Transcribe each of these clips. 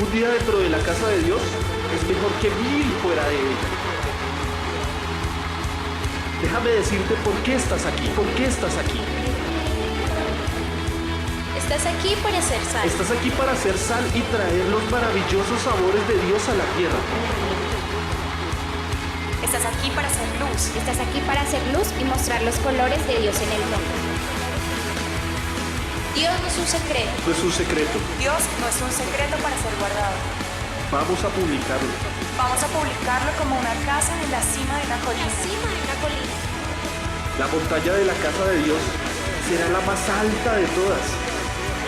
Un día dentro de la casa de Dios es mejor que 1000 fuera de ella. Déjame decirte por qué estás aquí, por qué estás aquí. Estás aquí para ser sal. Estás aquí para hacer sal y traer los maravillosos sabores de Dios a la tierra. Estás aquí para hacer luz. Estás aquí para hacer luz y mostrar los colores de Dios en el mundo. Dios no es un secreto. No es un secreto. Dios no es un secreto para ser guardado. Vamos a publicarlo. Vamos a publicarlo como una casa en la cima de una colina. La montaña de la casa de Dios será la más alta de todas.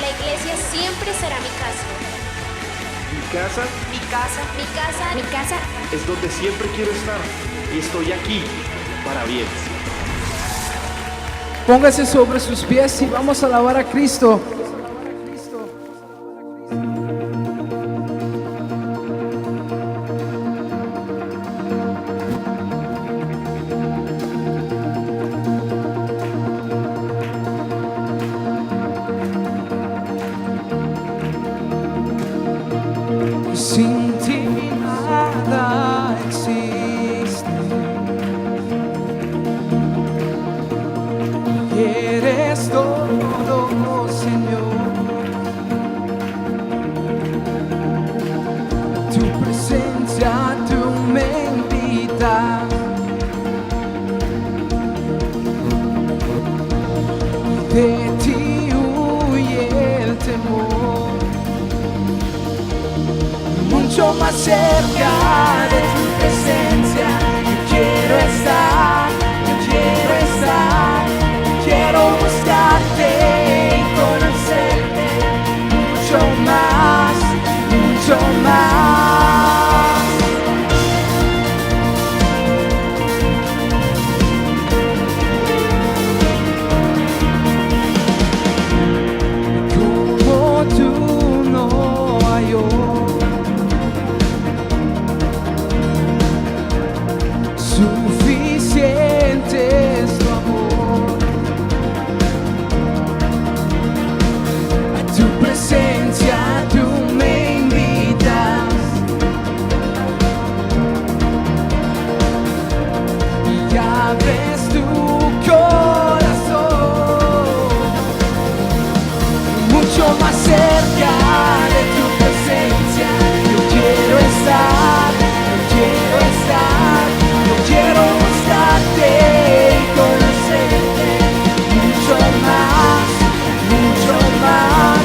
La iglesia siempre será mi casa. Mi casa Mi casa. Mi casa, mi casa. es donde siempre quiero estar y estoy aquí para bien. Póngase sobre sus pies y vamos a alabar a Cristo. Sin ti nada existe. Eres todo, Señor. Tu presencia, tú me invitas. De ti huye el temor. Mucho más cerca de tu presencia, yo quiero estar, yo quiero estar, quiero buscarte y conocerte mucho más, mucho más. Como tú no hay otro. Suficiente es tu amor, a tu presencia tú me invitas y abres tu corazón, mucho más cerca de tu presencia, yo quiero estar, yo quiero estar. Quiero buscarte y conocerte mucho más, mucho más,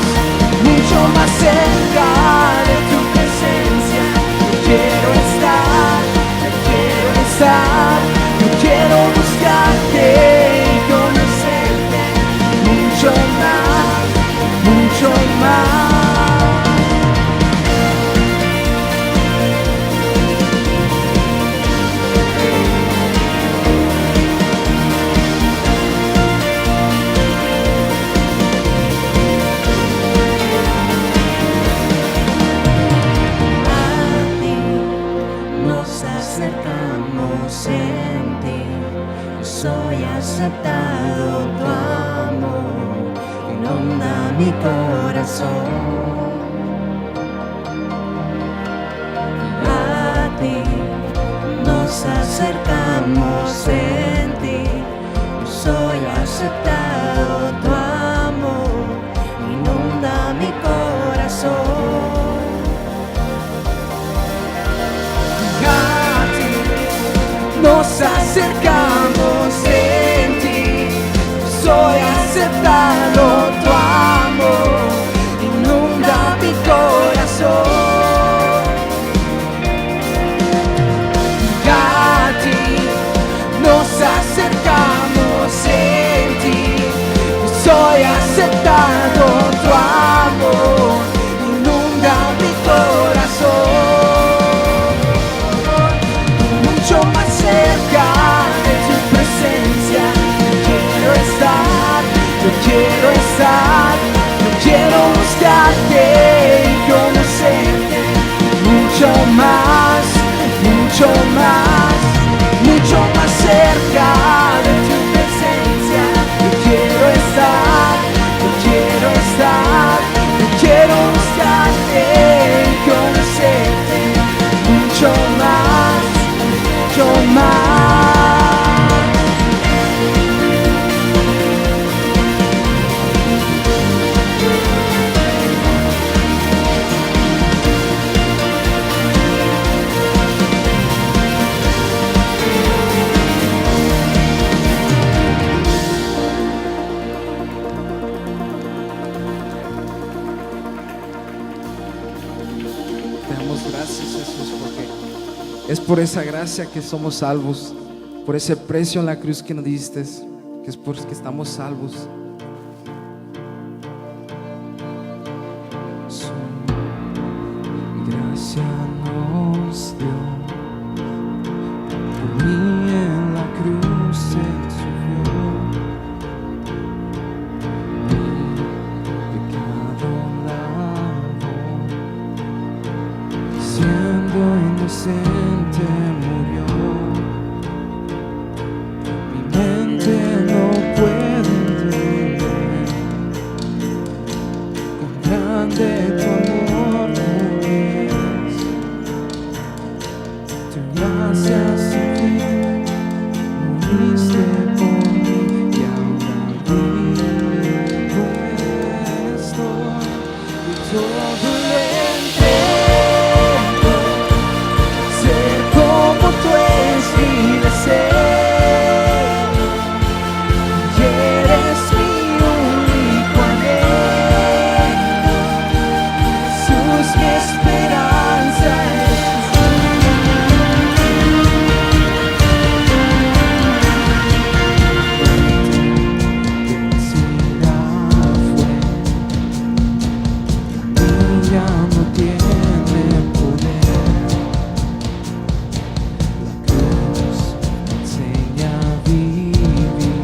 mucho más cerca de tu presencia. Yo quiero estar, yo quiero estar, yo quiero buscarte y conocerte mucho más, mucho más. En ti soy aceptado, tu amor inunda mi corazón. A ti nos acercamos, en ti soy aceptado, tu amor inunda mi corazón. Nos acercamos, en ti soy aceptado, tu amor inunda mi corazón. A ti nos acercamos, en ti soy aceptado, tu amor inunda mi corazón. Mucho más cerca de tu presencia, yo quiero estar, yo quiero estar, yo quiero buscarte y conocerte mucho más, mucho más, mucho más cerca de tu presencia. Yo quiero estar, yo quiero estar, yo quiero buscarte y conocerte Te damos gracias, Jesús, porque es por esa gracia que somos salvos, por ese precio en la cruz que nos diste, que es porque estamos salvos. Su gracia nos dio, por mí en la cruz Él sufrió, mi pecado lavó, siendo inocente murió. Mi mente no puede entender cuán grande tu amor es. Tu gracia sin fin moriste por mí y ahora vivo estoy y todo lo entrego. Ser como tú es mi deseo y eres mi único anhelo. Jesús, mi esperanza es vencida fue, y ya no tiene poder. La cruz me enseña a vivir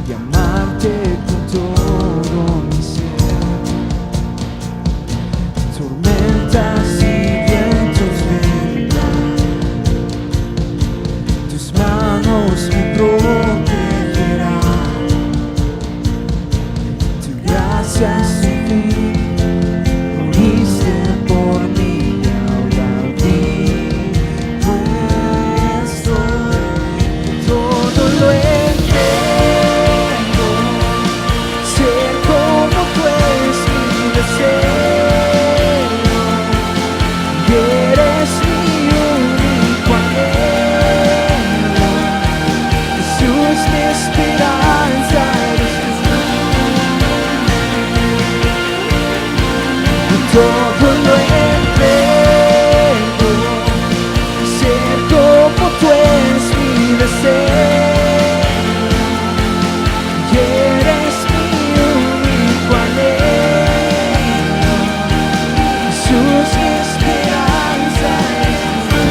y amarte con todo mi ser. Tormentas y vientos vendrán, tus manos me protegerán. Tu gracia sin fin moriste por mí y ahora vivo estoy. Todo lo entrego. Ser como tú es mi deseo y eres mi único anhelo. Jesús, mi esperanza eres tú. Todo lo entrego. Ser como tú es mi deseo y eres mi único anhelo. Jesús, mi esperanza eres tú.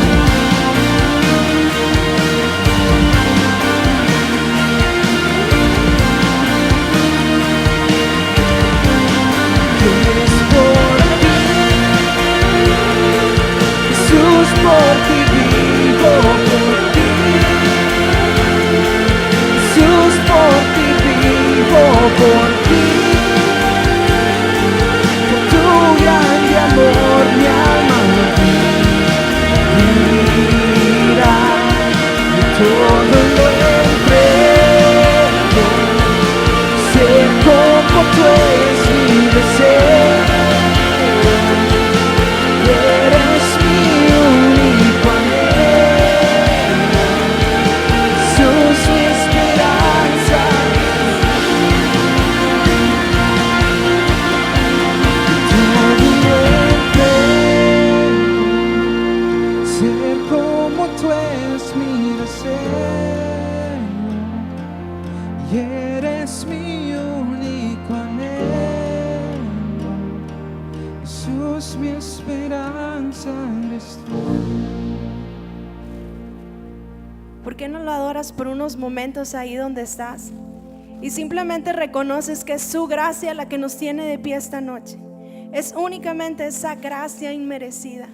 Es por ti, Jesús, por ti vivo, por ti. Jesús, por ti vivo, por ti. Por tu grande amor mi alma vivirá. Y todo lo entrego. Ser como tú es mi deseo. Eres mi único anhelo. Jesús, mi esperanza. Todo lo entrego. Ser como tú es mi deseo y eres mi único anhelo. Jesús, mi esperanza eres tú. ¿Por qué no lo adoras por unos momentos ahí donde estás? Y simplemente reconoces que es su gracia la que nos tiene de pie esta noche. Es únicamente esa gracia inmerecida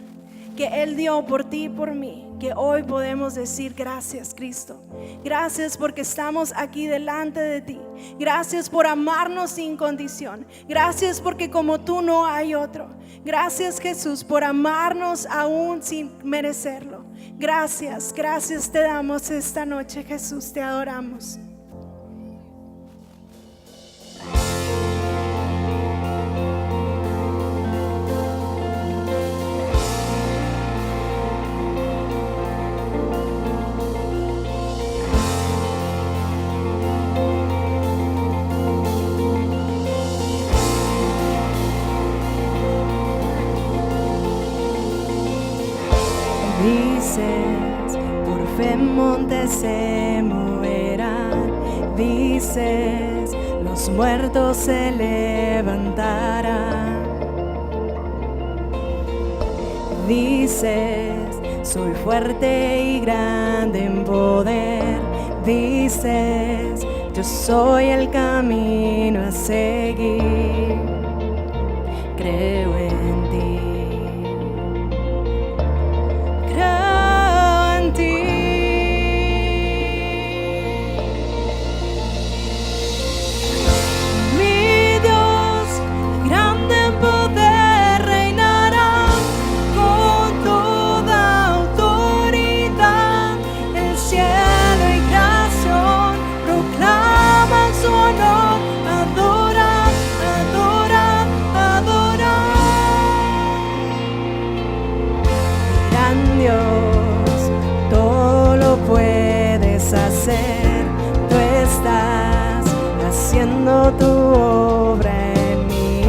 que Él dio por ti y por mí, que hoy podemos decir gracias, Cristo. Gracias porque estamos aquí delante de ti. Gracias por amarnos sin condición. Gracias porque como tú no hay otro. Gracias, Jesús, por amarnos aún sin merecerlo. Gracias, gracias te damos esta noche, Jesús, te adoramos. Dices, por fe montes se moverán. Dices, los muertos se levantarán. Dices, soy fuerte y grande en poder. Dices, yo soy el camino a seguir. Creo en ti. Creo en ti. Mi Dios, grande en poder, reinará con toda autoridad. El cielo y creación proclaman su honor. Adora, adora, adora. Gran Dios, todo lo puedes hacer. Tú estás haciendo tu obra en mí.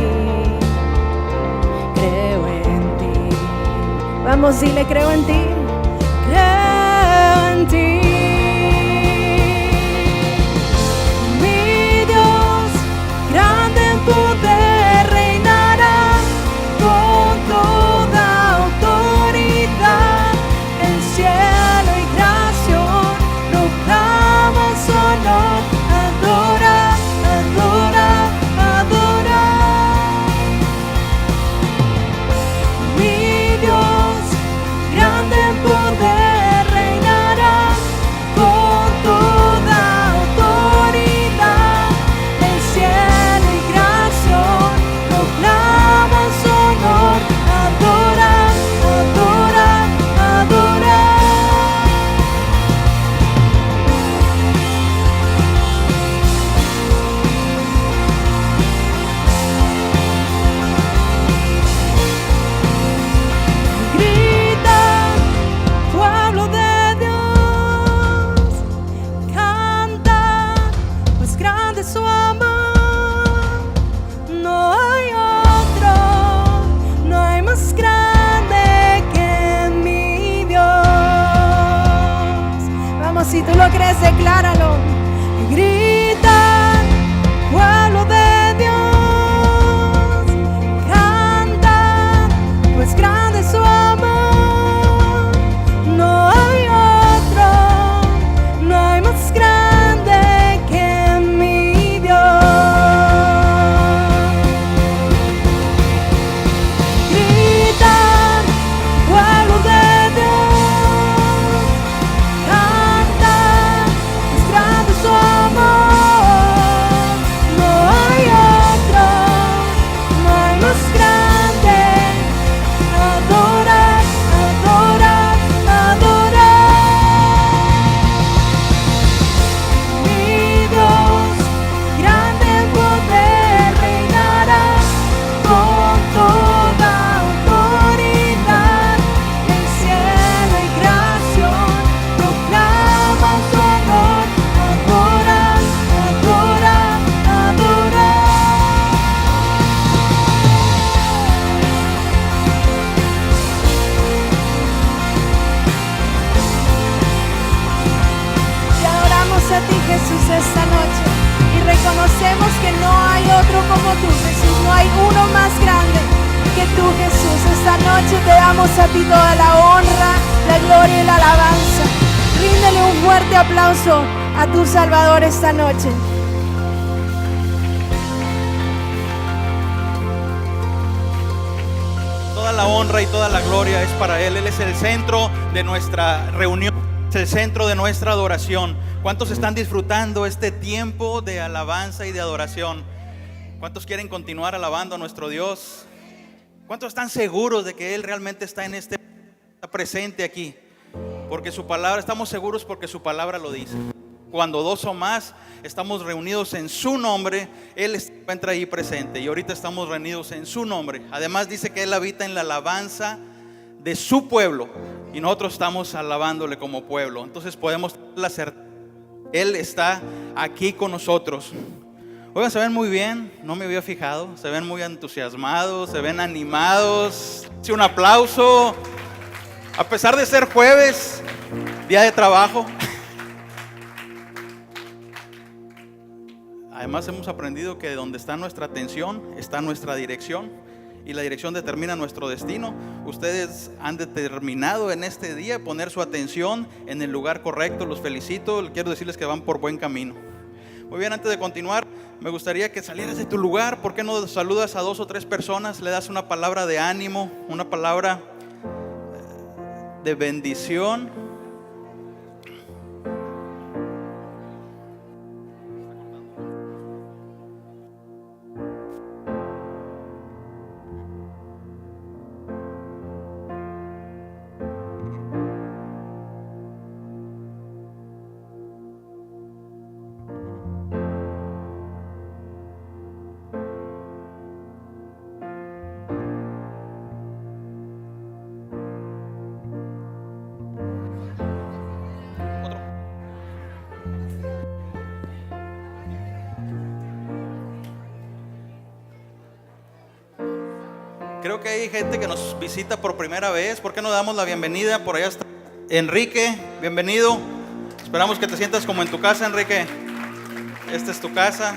Creo en ti. Vamos, dile, creo en ti. Creo en ti. Mi Dios, grande en poder, reinará con toda autoridad. El cielo y creación proclaman su honor. Adora, adora, adora. Mi Dios, grande en poder, reinará con toda autoridad. El cielo y creación proclaman su honor. Adora, adora, adora. Grita, pueblo de Dios, canta, pues grande es su amor. No hay otro, no hay más grande que mi Dios. Vamos, si tú lo crees, decláralo. Grita, pueblo de Dios, canta, pues grande es su amor. No hay otro, no hay más grande que mi Dios. Grita, pueblo de Dios, canta, pues grande es su amor. No hay otro, no hay más grande. Adora, adora, adora. Mi Dios, grande en poder, reinará con toda autoridad. El cielo y creación proclaman su honor. Adora, adora, adora. Te adoramos a ti, Jesús, esta noche, y reconocemos que no hay otro como tú, Jesús. No hay uno más grande que tú, Jesús. Esta noche te damos a ti toda la honra, la gloria y la alabanza. Ríndele un fuerte aplauso a tu Salvador esta noche. Toda la honra y toda la gloria es para Él. Él es el centro de nuestra reunión, es el centro de nuestra adoración. ¿Cuántos están disfrutando este tiempo de alabanza y de adoración? ¿Cuántos quieren continuar alabando a nuestro Dios? ¿Cuántos están seguros de que Él realmente está está presente aquí? Porque su palabra, estamos seguros porque su palabra lo dice. Cuando dos o más estamos reunidos en su nombre, Él se encuentra ahí presente. Y ahorita estamos reunidos en su nombre. Además dice que Él habita en la alabanza de su pueblo. Y nosotros estamos alabándole como pueblo. Entonces podemos tener la certeza, Él está aquí con nosotros. Oigan, se ven muy bien, no me había fijado. Se ven muy entusiasmados, se ven animados. Sí, un aplauso. A pesar de ser jueves, día de trabajo. Además hemos aprendido que donde está nuestra atención está nuestra dirección, y la dirección determina nuestro destino. Ustedes han determinado en este día poner su atención en el lugar correcto. Los felicito, quiero decirles que van por buen camino. Muy bien, antes de continuar, me gustaría que salieras de tu lugar. ¿Por qué no saludas a 2 o 3 personas? Le das una palabra de ánimo, una palabra de bendición. Creo que hay gente que nos visita por primera vez. ¿Por qué no damos la bienvenida? Por allá está Enrique, bienvenido. Esperamos que te sientas como en tu casa, Enrique. Esta es tu casa.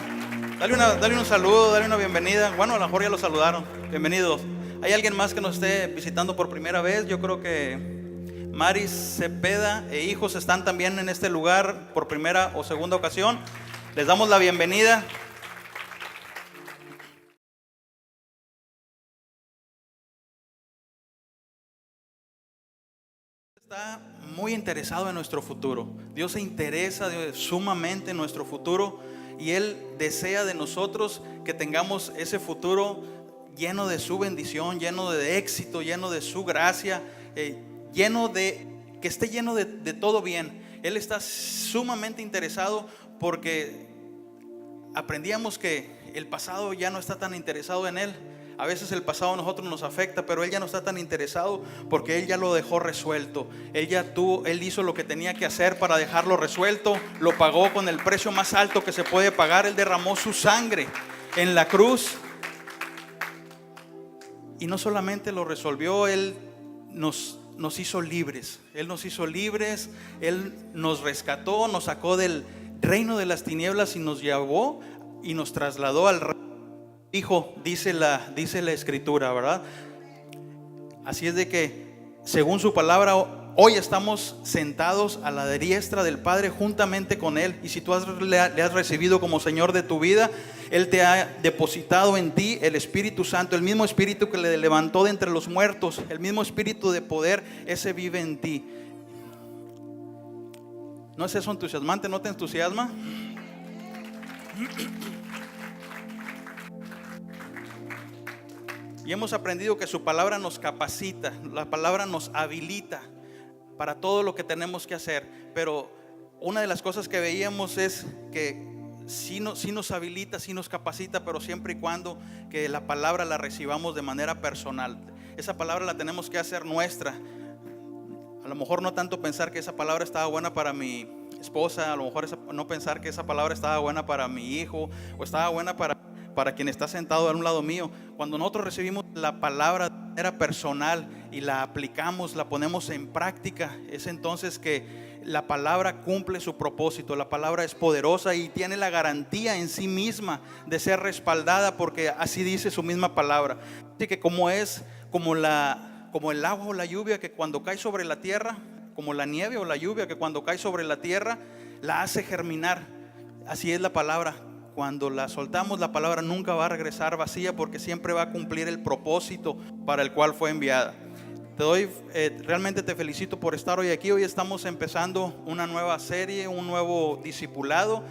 Dale un saludo, dale una bienvenida. Bueno, a lo mejor ya lo saludaron. Bienvenidos. ¿Hay alguien más que nos esté visitando por primera vez? Yo creo que Maris Cepeda e hijos están también en este lugar por primera o segunda ocasión. Les damos la bienvenida. Está muy interesado en nuestro futuro. Dios se interesa sumamente en nuestro futuro, y Él desea de nosotros que tengamos ese futuro lleno de su bendición, lleno de éxito, lleno de su gracia, que esté lleno de todo bien. Él está sumamente interesado porque aprendíamos que el pasado ya no está tan interesado en Él. A veces el pasado a nosotros nos afecta, pero Él ya no está tan interesado porque Él ya lo dejó resuelto. Él hizo lo que tenía que hacer para dejarlo resuelto. Lo pagó con el precio más alto que se puede pagar. Él derramó su sangre en la cruz. Y no solamente lo resolvió, Él nos hizo libres. Él nos hizo libres. Él nos rescató, nos sacó del reino de las tinieblas y nos llevó y nos trasladó al reino. Hijo, dice la escritura, ¿verdad? Así es de que, según su palabra, hoy estamos sentados a la diestra del Padre juntamente con Él. Y si tú le has recibido como Señor de tu vida, Él te ha depositado en ti el Espíritu Santo, el mismo Espíritu que le levantó de entre los muertos, el mismo Espíritu de poder, ese vive en ti. ¿No es eso entusiasmante? ¿No te entusiasma? Y hemos aprendido que su palabra nos capacita, la palabra nos habilita para todo lo que tenemos que hacer. Pero una de las cosas que veíamos es que sí nos habilita, sí nos capacita, pero siempre y cuando que la palabra la recibamos de manera personal. Esa palabra la tenemos que hacer nuestra. A lo mejor no tanto pensar que esa palabra estaba buena para mi esposa, a lo mejor no pensar que esa palabra estaba buena para mi hijo o estaba buena para quien está sentado a un lado mío. Cuando nosotros recibimos la palabra de manera personal y la aplicamos, la ponemos en práctica, es entonces que la palabra cumple su propósito. La palabra es poderosa y tiene la garantía en sí misma de ser respaldada, porque así dice su misma palabra. Así que como el agua o la lluvia que cuando cae sobre la tierra, como la nieve o la lluvia que cuando cae sobre la tierra la hace germinar, así es la palabra. Cuando la soltamos, la palabra nunca va a regresar vacía, porque siempre va a cumplir el propósito para el cual fue enviada. Realmente te felicito por estar hoy aquí. Hoy estamos empezando una nueva serie, un nuevo discipulado.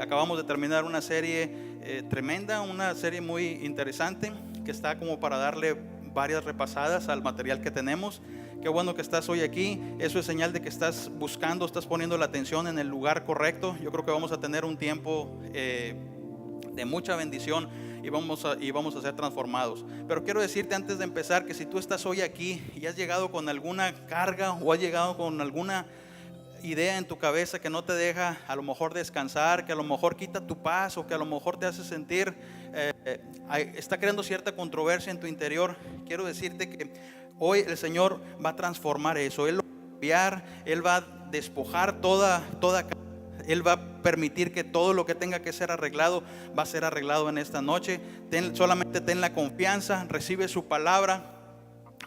Acabamos de terminar una serie tremenda, una serie muy interesante que está como para darle varias repasadas al material que tenemos. Qué bueno que estás hoy aquí. Eso es señal de que estás buscando, estás poniendo la atención en el lugar correcto. Yo creo que vamos a tener un tiempo de mucha bendición y vamos a ser transformados. Pero quiero decirte antes de empezar que si tú estás hoy aquí y has llegado con alguna carga o has llegado con alguna idea en tu cabeza que no te deja a lo mejor descansar, que a lo mejor quita tu paz o que a lo mejor te hace sentir está creando cierta controversia en tu interior, quiero decirte que hoy el Señor va a transformar eso. Él lo va a cambiar, Él va a despojar toda Él va a permitir que todo lo que tenga que ser arreglado va a ser arreglado en esta noche. Solamente ten la confianza, recibe su palabra,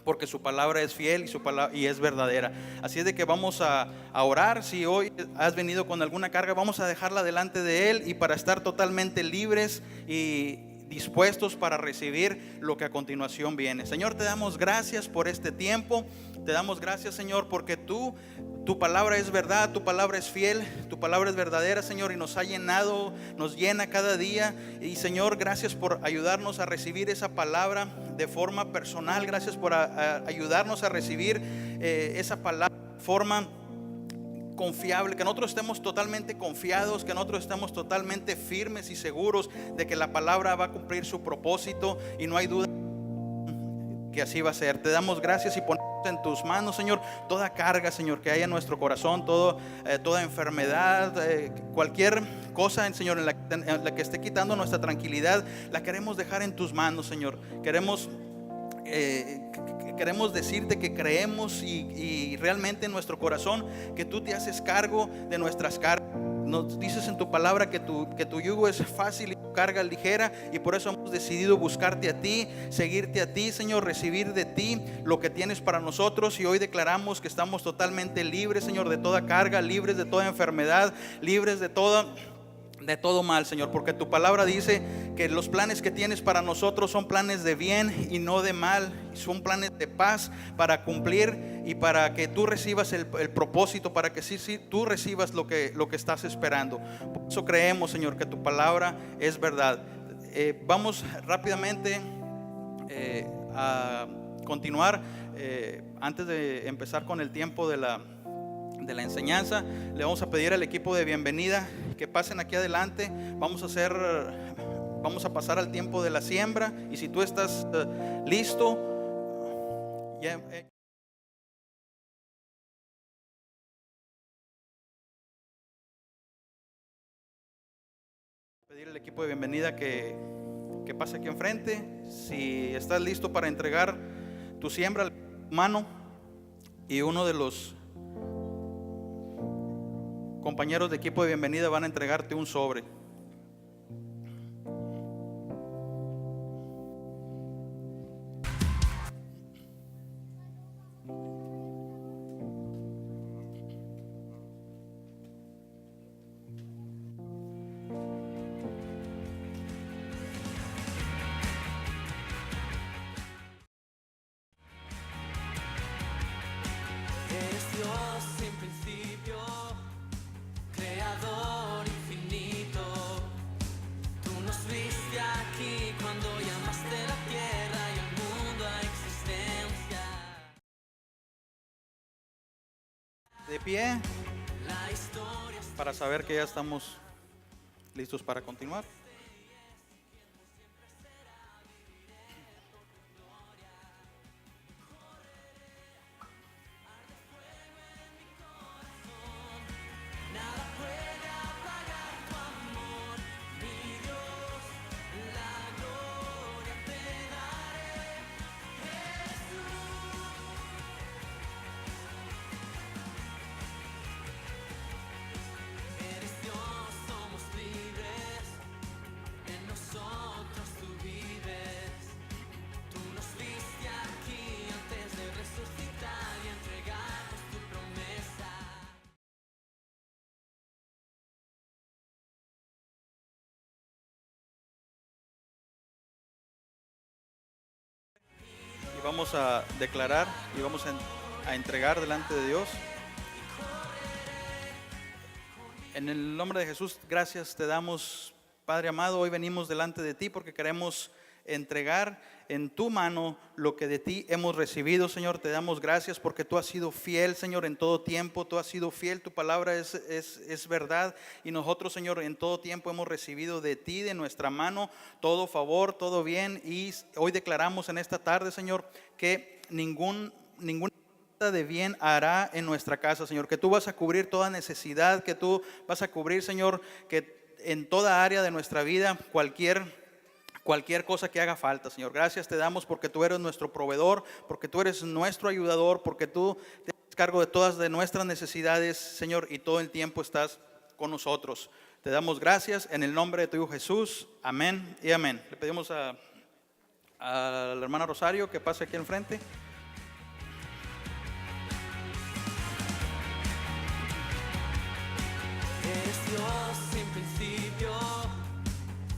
porque su palabra es fiel y es verdadera. Así es de que vamos a orar. Si hoy has venido con alguna carga, vamos a dejarla delante de Él, y para estar totalmente libres y dispuestos para recibir lo que a continuación viene. Señor, te damos gracias por este tiempo. Te damos gracias, Señor, porque tu palabra es verdad, tu palabra es fiel, tu palabra es verdadera, Señor, y nos ha llenado, nos llena cada día. Y Señor, gracias por ayudarnos a recibir esa palabra de forma personal. Gracias por ayudarnos a recibir esa palabra de forma confiable, que nosotros estemos totalmente confiados, que nosotros estemos totalmente firmes y seguros de que la palabra va a cumplir su propósito, y no hay duda que así va a ser. Te damos gracias y ponemos en tus manos, Señor, toda carga, Señor, que haya en nuestro corazón, toda enfermedad, cualquier cosa, Señor, en la que esté quitando nuestra tranquilidad, la queremos dejar en tus manos, Señor. Queremos decirte que creemos y realmente en nuestro corazón que tú te haces cargo de nuestras cargas. Nos dices en tu palabra que tu yugo es fácil y tu carga ligera, y por eso hemos decidido buscarte a ti, seguirte a ti, Señor, recibir de ti lo que tienes para nosotros. Y hoy declaramos que estamos totalmente libres, Señor, de toda carga, libres de toda enfermedad, libres de todo mal, Señor, porque tu palabra dice que los planes que tienes para nosotros son planes de bien y no de mal, son planes de paz para cumplir y para que tú recibas el propósito, para que sí tú recibas lo que estás esperando. Por eso creemos, Señor, que tu palabra es verdad. Vamos rápidamente a continuar. Antes de empezar con el tiempo de la enseñanza, le vamos a pedir al equipo de bienvenida que pasen aquí adelante. Vamos a pasar al tiempo de la siembra, y si tú estás listo, pedir al equipo de bienvenida que pase aquí enfrente. Si estás listo para entregar tu siembra, mano, y uno de los compañeros de equipo de bienvenida van a entregarte un sobre. Es Dios sin principio, creador infinito. Tú nos viste aquí cuando llamaste la tierra y el mundo a existencia. De pie para saber que ya estamos listos para continuar. Vamos a declarar y vamos a entregar delante de Dios. En el nombre de Jesús, gracias te damos, Padre amado. Hoy venimos delante de ti porque queremos entregar en tu mano lo que de ti hemos recibido, Señor. Te damos gracias porque tú has sido fiel, Señor, en todo tiempo. Tú has sido fiel, tu palabra es verdad, y nosotros, Señor, en todo tiempo hemos recibido de ti, de nuestra mano, todo favor, todo bien. Y hoy declaramos en esta tarde, Señor, que ninguna de bien hará en nuestra casa, Señor, que tú vas a cubrir toda necesidad, que tú vas a cubrir, Señor, que en toda área de nuestra vida, cualquier cualquier cosa que haga falta, Señor. Gracias te damos porque tú eres nuestro proveedor, porque tú eres nuestro ayudador, porque tú te haces cargo de todas de nuestras necesidades, Señor, y todo el tiempo estás con nosotros. Te damos gracias en el nombre de tu Hijo Jesús. Amén y amén. Le pedimos a la hermana Rosario que pase aquí enfrente. Eres Dios sin principio,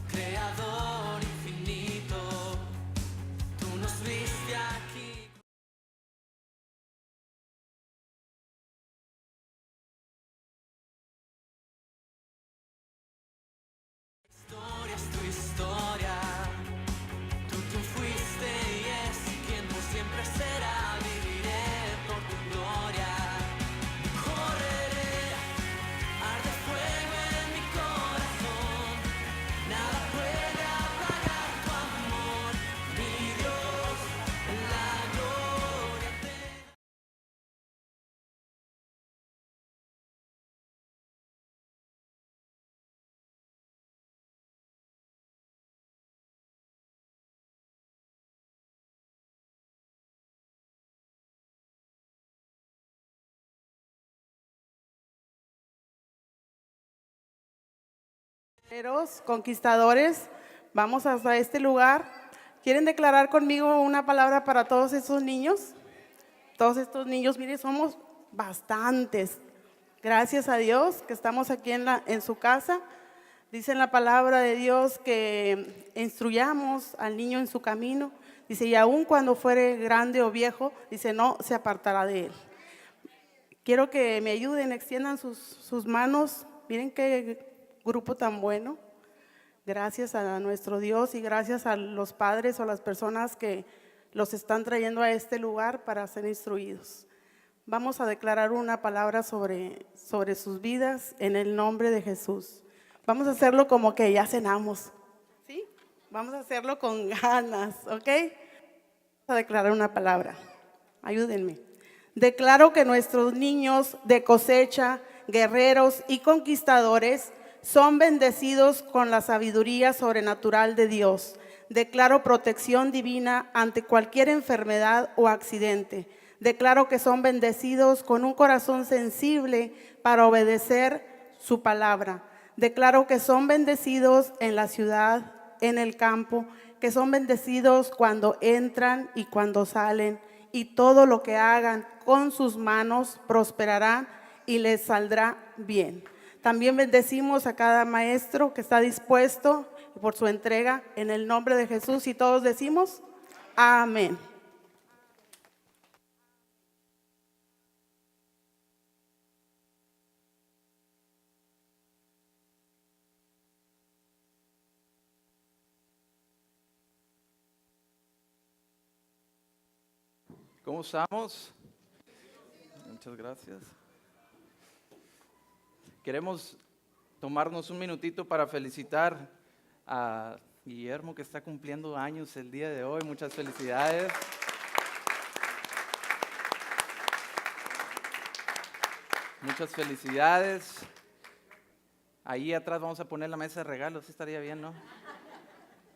creador infinito. Tú nos viste aquí. Historia es tu historia. Tú fuiste y es quien tú siempre será. Viviré por tu gloria. Correré. Arde fuego en mi corazón, nada puede apagar tu amor, mi Dios, la gloria te da. Conquistadores, vamos hasta este lugar. ¿Quieren declarar conmigo una palabra para todos estos niños? Todos estos niños, miren, somos bastantes. Gracias a Dios que estamos aquí en su casa. Dice en la palabra de Dios que instruyamos al niño en su camino. Dice, y aun cuando fuere grande o viejo, dice, no se apartará de él. Quiero que me ayuden, extiendan sus manos. Miren qué grupo tan bueno. Gracias a nuestro Dios y gracias a los padres o las personas que los están trayendo a este lugar para ser instruidos. Vamos a declarar una palabra sobre sus vidas en el nombre de Jesús. Vamos a hacerlo como que ya cenamos, ¿sí? Vamos a hacerlo con ganas, ¿ok? Vamos a declarar una palabra. Ayúdenme. Declaro que nuestros niños de cosecha, guerreros y conquistadores son bendecidos con la sabiduría sobrenatural de Dios. Declaro protección divina ante cualquier enfermedad o accidente. Declaro que son bendecidos con un corazón sensible para obedecer su palabra. Declaro que son bendecidos en la ciudad, en el campo, que son bendecidos cuando entran y cuando salen, y todo lo que hagan con sus manos prosperará y les saldrá bien. También bendecimos a cada maestro que está dispuesto por su entrega en el nombre de Jesús y todos decimos amén. ¿Cómo estamos? Muchas gracias. Queremos tomarnos un minutito para felicitar a Guillermo, que está cumpliendo años el día de hoy. Muchas felicidades. Muchas felicidades. Ahí atrás vamos a poner la mesa de regalos, estaría bien, ¿no?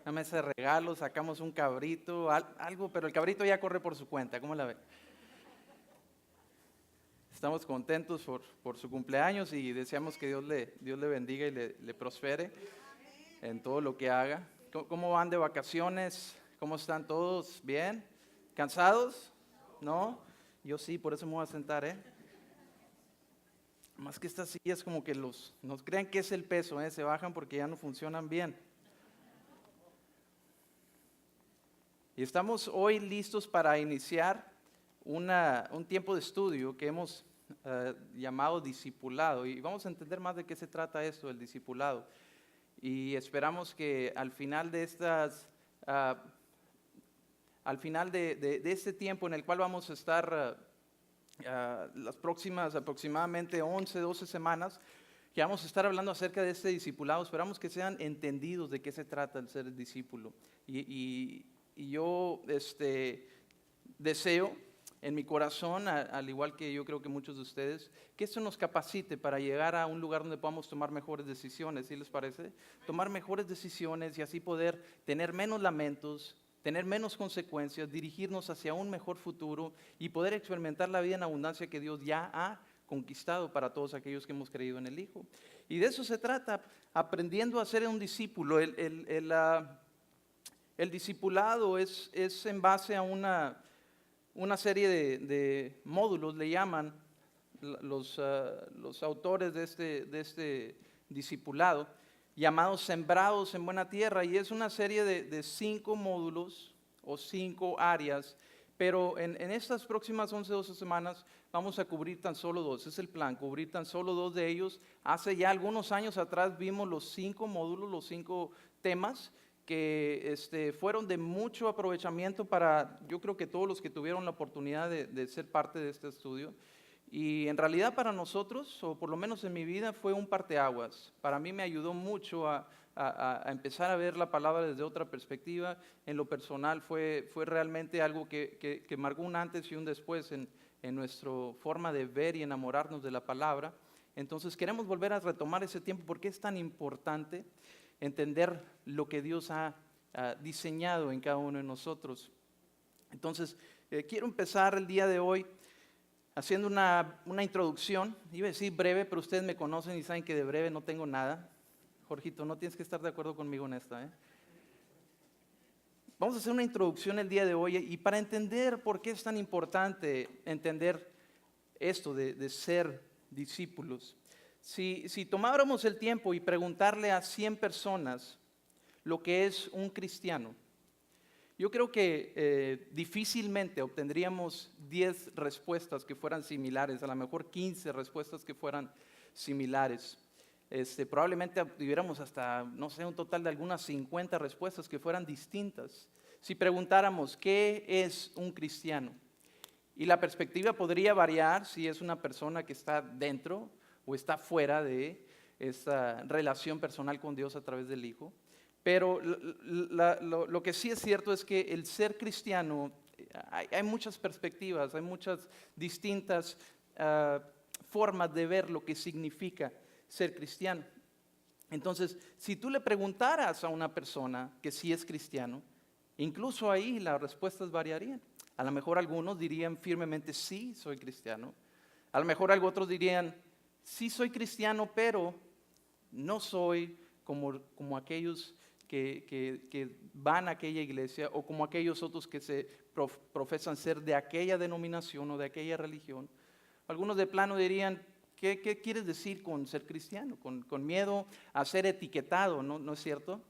Una mesa de regalos, sacamos un cabrito, algo, pero el cabrito ya corre por su cuenta, ¿cómo la ve? Estamos contentos por su cumpleaños y deseamos que Dios le bendiga y le prospere en todo lo que haga. ¿Cómo van de vacaciones? ¿Cómo están todos? ¿Bien? ¿Cansados? ¿No? Yo sí, por eso me voy a sentar, Más que estas sillas como que nos crean que es el peso, se bajan porque ya no funcionan bien. Y estamos hoy listos para iniciar un tiempo de estudio que hemos llamado discipulado. Y vamos a entender más de qué se trata esto, el discipulado. Y esperamos que al final de este tiempo en el cual vamos a estar las próximas aproximadamente 11, 12 semanas, que vamos a estar hablando acerca de este discipulado. Esperamos que sean entendidos de qué se trata el ser discípulo. Y yo deseo en mi corazón, al igual que yo creo que muchos de ustedes, que esto nos capacite para llegar a un lugar donde podamos tomar mejores decisiones, ¿sí les parece? Tomar mejores decisiones y así poder tener menos lamentos, tener menos consecuencias, dirigirnos hacia un mejor futuro y poder experimentar la vida en abundancia que Dios ya ha conquistado para todos aquellos que hemos creído en el Hijo. Y de eso se trata, aprendiendo a ser un discípulo. El discipulado es en base a una serie de módulos, le llaman los autores de este discipulado, llamados Sembrados en Buena Tierra, y es una serie de 5 módulos o 5 áreas, pero en estas próximas 11-12 semanas vamos a cubrir tan solo 2, es el plan, cubrir tan solo 2 de ellos. Hace ya algunos años atrás vimos los 5 módulos, los 5 temas, que fueron de mucho aprovechamiento para, yo creo que todos los que tuvieron la oportunidad de ser parte de este estudio. Y en realidad para nosotros, o por lo menos en mi vida, fue un parteaguas. Para mí me ayudó mucho a empezar a ver la palabra desde otra perspectiva. En lo personal fue realmente algo que marcó un antes y un después en nuestra forma de ver y enamorarnos de la palabra. Entonces queremos volver a retomar ese tiempo porque es tan importante entender lo que Dios ha diseñado en cada uno de nosotros. Entonces, quiero empezar el día de hoy haciendo una introducción. Iba a decir breve, pero ustedes me conocen y saben que de breve no tengo nada. Jorgito, no tienes que estar de acuerdo conmigo en esta, ¿eh? Vamos a hacer una introducción el día de hoy y para entender por qué es tan importante entender esto de ser discípulos. Si tomáramos el tiempo y preguntarle a 100 personas lo que es un cristiano, yo creo que difícilmente obtendríamos 10 respuestas que fueran similares, a lo mejor 15 respuestas que fueran similares. Probablemente tuviéramos hasta, no sé, un total de algunas 50 respuestas que fueran distintas. Si preguntáramos, ¿qué es un cristiano? Y la perspectiva podría variar si es una persona que está dentro o está fuera de esta relación personal con Dios a través del Hijo. Pero lo que sí es cierto es que el ser cristiano, hay muchas perspectivas, hay muchas distintas formas de ver lo que significa ser cristiano. Entonces, si tú le preguntaras a una persona que sí es cristiano, incluso ahí las respuestas variarían. A lo mejor algunos dirían firmemente, sí, soy cristiano. A lo mejor otros dirían, sí soy cristiano, pero no soy como aquellos que van a aquella iglesia o como aquellos otros que se profesan ser de aquella denominación o de aquella religión. Algunos de plano dirían, ¿qué quieres decir con ser cristiano? Con miedo a ser etiquetado, ¿no es cierto?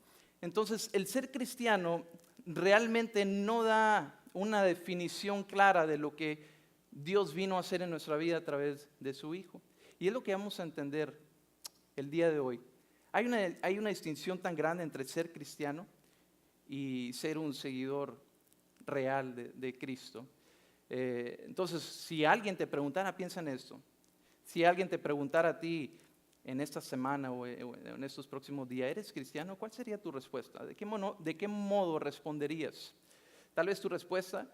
Entonces, el ser cristiano realmente no da una definición clara de lo que Dios vino a hacer en nuestra vida a través de su Hijo. Y es lo que vamos a entender el día de hoy. Hay una distinción tan grande entre ser cristiano y ser un seguidor real de Cristo. Entonces, si alguien te preguntara, piensa en esto. Si alguien te preguntara a ti en esta semana o en estos próximos días, ¿eres cristiano? ¿Cuál sería tu respuesta? ¿De qué modo responderías? Tal vez tu respuesta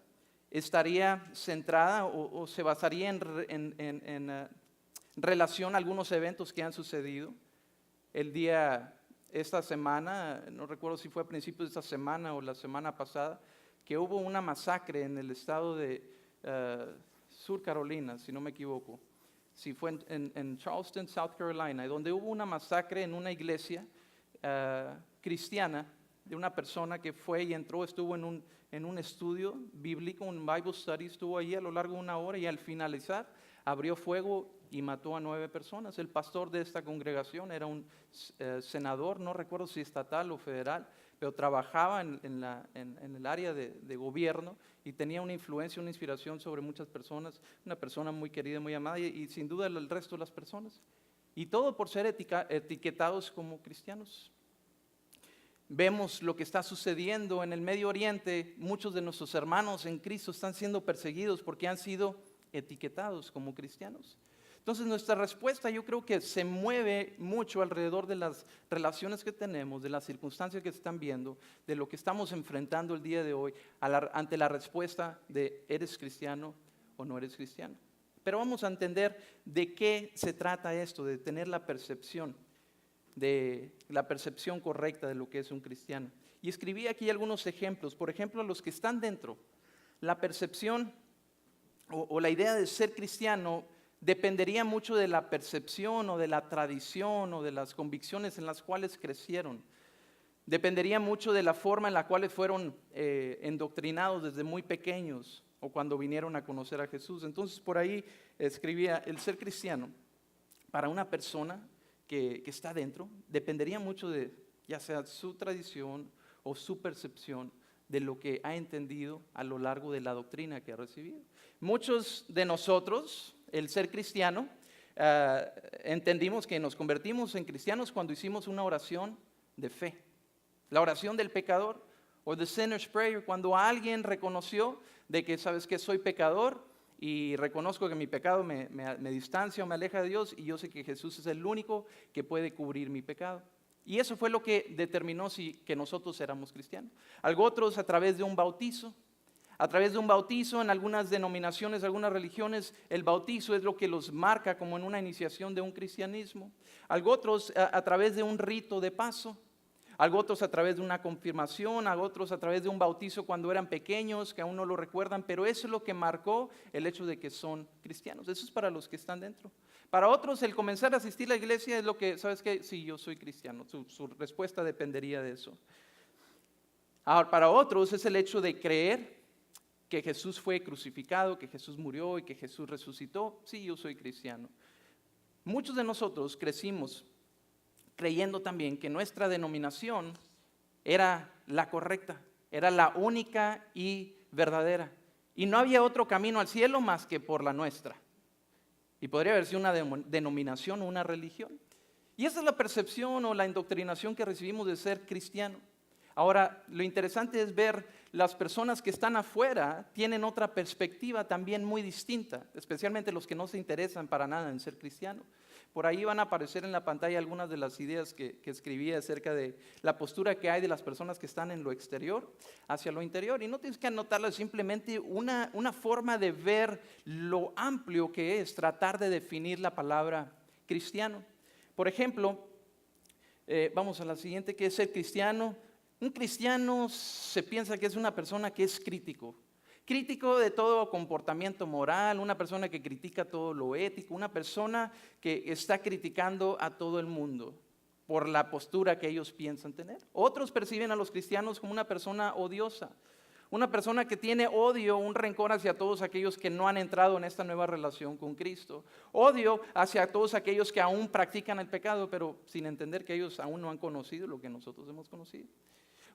estaría centrada o se basaría en relación a algunos eventos que han sucedido. Esta semana, no recuerdo si fue a principios de esta semana o la semana pasada, que hubo una masacre en el estado de Sur Carolina, si no me equivoco. Sí, fue en Charleston, South Carolina, donde hubo una masacre en una iglesia cristiana de una persona que fue y estuvo en un estudio bíblico, un Bible study, estuvo allí a lo largo de 1 hora y al finalizar abrió fuego y mató a 9 personas. El pastor de esta congregación era un senador, no recuerdo si estatal o federal, pero trabajaba en el área de gobierno y tenía una influencia, una inspiración sobre muchas personas, una persona muy querida, muy amada y sin duda el resto de las personas. Y todo por ser etiquetados como cristianos. Vemos lo que está sucediendo en el Medio Oriente. Muchos de nuestros hermanos en Cristo están siendo perseguidos porque han sido etiquetados como cristianos. Entonces nuestra respuesta yo creo que se mueve mucho alrededor de las relaciones que tenemos, de las circunstancias que se están viendo, de lo que estamos enfrentando el día de hoy ante la respuesta de ¿eres cristiano o no eres cristiano. Pero vamos a entender de qué se trata esto, de tener la percepción correcta de lo que es un cristiano. Y escribí aquí algunos ejemplos. Por ejemplo, a los que están dentro, la percepción o la idea de ser cristiano dependería mucho de la percepción o de la tradición o de las convicciones en las cuales crecieron. Dependería mucho de la forma en la cual fueron endoctrinados desde muy pequeños o cuando vinieron a conocer a Jesús. Entonces por ahí escribía, el ser cristiano para una persona que está dentro dependería mucho de ya sea su tradición o su percepción de lo que ha entendido a lo largo de la doctrina que ha recibido. Muchos de nosotros, el ser cristiano, entendimos que nos convertimos en cristianos cuando hicimos una oración de fe. La oración del pecador o the sinner's prayer, cuando alguien reconoció de que, sabes que soy pecador y reconozco que mi pecado me distancia o me aleja de Dios y yo sé que Jesús es el único que puede cubrir mi pecado. Y eso fue lo que determinó que nosotros éramos cristianos. Otros a través de un bautizo. A través de un bautizo, en algunas denominaciones, algunas religiones, el bautizo es lo que los marca como en una iniciación de un cristianismo. Otros a través de un rito de paso. Otros a través de una confirmación, otros a través de un bautizo cuando eran pequeños, que aún no lo recuerdan, pero eso es lo que marcó el hecho de que son cristianos. Eso es para los que están dentro. Para otros, el comenzar a asistir a la iglesia es lo que, ¿sabes qué? Sí, yo soy cristiano. Su respuesta dependería de eso. Ahora, para otros es el hecho de creer que Jesús fue crucificado, que Jesús murió y que Jesús resucitó. Sí, yo soy cristiano. Muchos de nosotros crecimos creyendo también que nuestra denominación era la correcta, era la única y verdadera. Y no había otro camino al cielo más que por la nuestra. Y podría haber sido una denominación o una religión. Y esa es la percepción o la indoctrinación que recibimos de ser cristiano. Ahora, lo interesante es ver las personas que están afuera tienen otra perspectiva también muy distinta, especialmente los que no se interesan para nada en ser cristiano. Por ahí van a aparecer en la pantalla algunas de las ideas que escribí acerca de la postura que hay de las personas que están en lo exterior hacia lo interior. Y no tienes que anotarlo, es simplemente una forma de ver lo amplio que es tratar de definir la palabra cristiano. Por ejemplo, vamos a la siguiente, que es ser cristiano. Un cristiano se piensa que es una persona que es crítico de todo comportamiento moral, una persona que critica todo lo ético, una persona que está criticando a todo el mundo por la postura que ellos piensan tener. Otros perciben a los cristianos como una persona odiosa, una persona que tiene odio, un rencor hacia todos aquellos que no han entrado en esta nueva relación con Cristo. Odio hacia todos aquellos que aún practican el pecado, pero sin entender que ellos aún no han conocido lo que nosotros hemos conocido.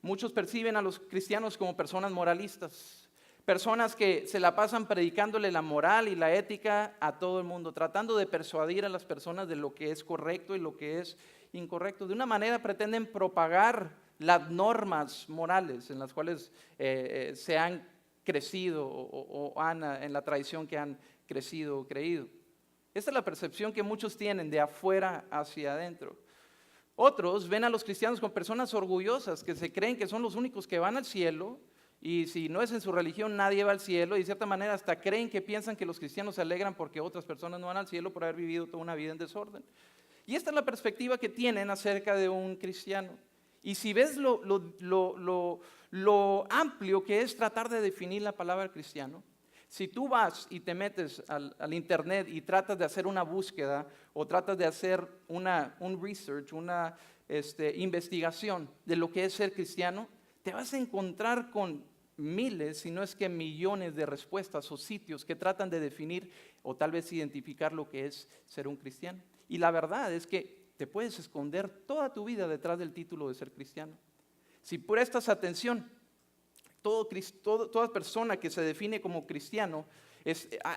Muchos perciben a los cristianos como personas moralistas, personas que se la pasan predicándole la moral y la ética a todo el mundo, tratando de persuadir a las personas de lo que es correcto y lo que es incorrecto. De una manera pretenden propagar las normas morales en las cuales se han crecido o en la tradición que han crecido o creído. Esta es la percepción que muchos tienen de afuera hacia adentro. Otros ven a los cristianos como personas orgullosas que se creen que son los únicos que van al cielo. Y si no es en su religión, nadie va al cielo. Y de cierta manera hasta piensan que los cristianos se alegran porque otras personas no van al cielo por haber vivido toda una vida en desorden. Y esta es la perspectiva que tienen acerca de un cristiano. Y si ves lo amplio que es tratar de definir la palabra cristiano, si tú vas y te metes al internet y tratas de hacer una búsqueda o tratas de hacer un research, una investigación de lo que es ser cristiano, te vas a encontrar con miles, si no es que millones de respuestas o sitios que tratan de definir o tal vez identificar lo que es ser un cristiano. Y la verdad es que te puedes esconder toda tu vida detrás del título de ser cristiano. Si prestas atención, toda persona que se define como cristiano,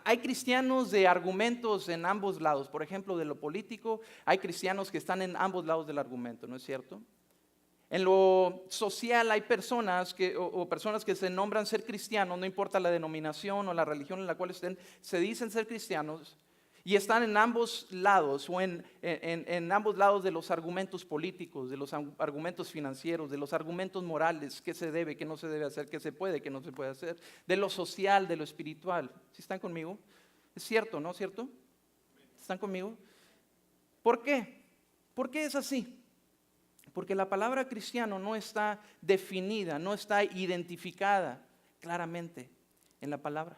hay cristianos de argumentos en ambos lados. Por ejemplo, de lo político, hay cristianos que están en ambos lados del argumento, ¿no es cierto? En lo social hay personas que se nombran ser cristianos, no importa la denominación o la religión en la cual estén, se dicen ser cristianos Y están en ambos lados o en ambos lados de los argumentos políticos, de los argumentos financieros, de los argumentos morales, qué se debe, qué no se debe hacer, qué se puede, qué no se puede hacer, de lo social, de lo espiritual. ¿Sí están conmigo? ¿Es cierto, no es cierto? ¿Están conmigo? ¿Por qué? ¿Por qué es así? Porque la palabra cristiano no está definida, no está identificada claramente en la palabra.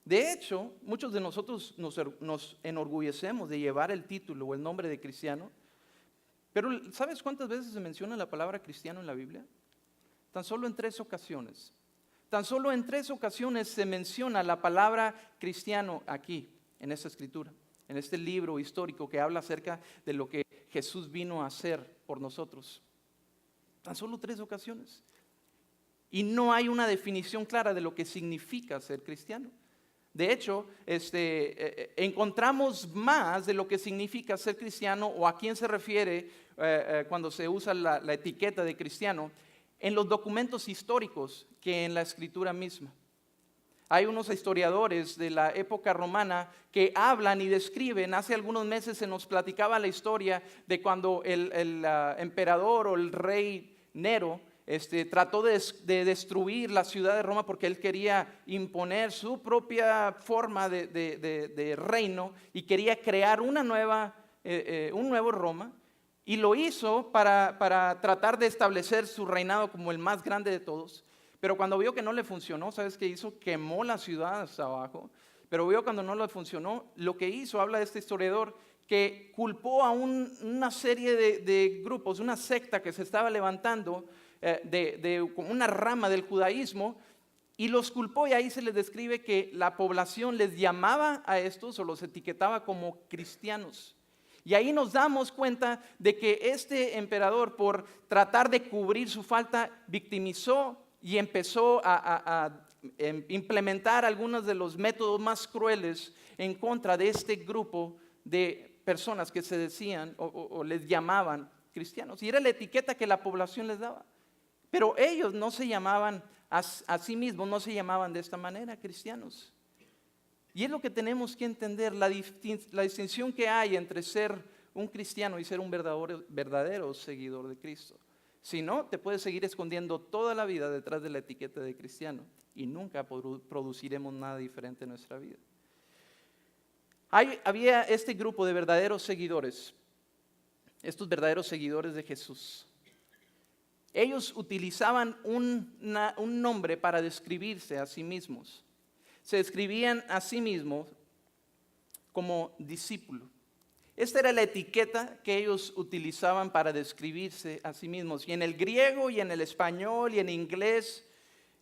De hecho, muchos de nosotros nos enorgullecemos de llevar el título o el nombre de cristiano, pero ¿sabes cuántas veces se menciona la palabra cristiano en la Biblia? Tan solo en 3 ocasiones. Tan solo en 3 ocasiones se menciona la palabra cristiano aquí, en esta escritura, en este libro histórico que habla acerca de lo que Jesús vino a hacer por nosotros. Tan solo 3 ocasiones. Y no hay una definición clara de lo que significa ser cristiano. De hecho, encontramos más de lo que significa ser cristiano o a quién se refiere cuando se usa la etiqueta de cristiano en los documentos históricos que en la escritura misma. Hay unos historiadores de la época romana que hablan y describen. Hace algunos meses se nos platicaba la historia de cuando el emperador o el rey Nero trató de destruir la ciudad de Roma porque él quería imponer su propia forma de reino y quería crear un nuevo Roma, y lo hizo para tratar de establecer su reinado como el más grande de todos. Pero cuando vio que no le funcionó, ¿sabes qué hizo? Quemó la ciudad hasta abajo. Pero vio cuando no le funcionó, lo que hizo, habla de este historiador, que culpó a una serie de grupos, una secta que se estaba levantando, como una rama del judaísmo, y los culpó, y ahí se les describe que la población les llamaba a estos o los etiquetaba como cristianos. Y ahí nos damos cuenta de que este emperador, por tratar de cubrir su falta, victimizó y empezó a implementar algunos de los métodos más crueles en contra de este grupo de personas que se decían o les llamaban cristianos. Y era la etiqueta que la población les daba. Pero ellos no se llamaban a sí mismos, no se llamaban de esta manera cristianos. Y es lo que tenemos que entender, la distinción que hay entre ser un cristiano y ser un verdadero seguidor de Cristo. Si no, te puedes seguir escondiendo toda la vida detrás de la etiqueta de cristiano y nunca produciremos nada diferente en nuestra vida. Había este grupo de verdaderos seguidores, estos verdaderos seguidores de Jesús. Ellos utilizaban un nombre para describirse a sí mismos. Se describían a sí mismos como discípulo. Esta era la etiqueta que ellos utilizaban para describirse a sí mismos. Y en el griego y en el español y en inglés,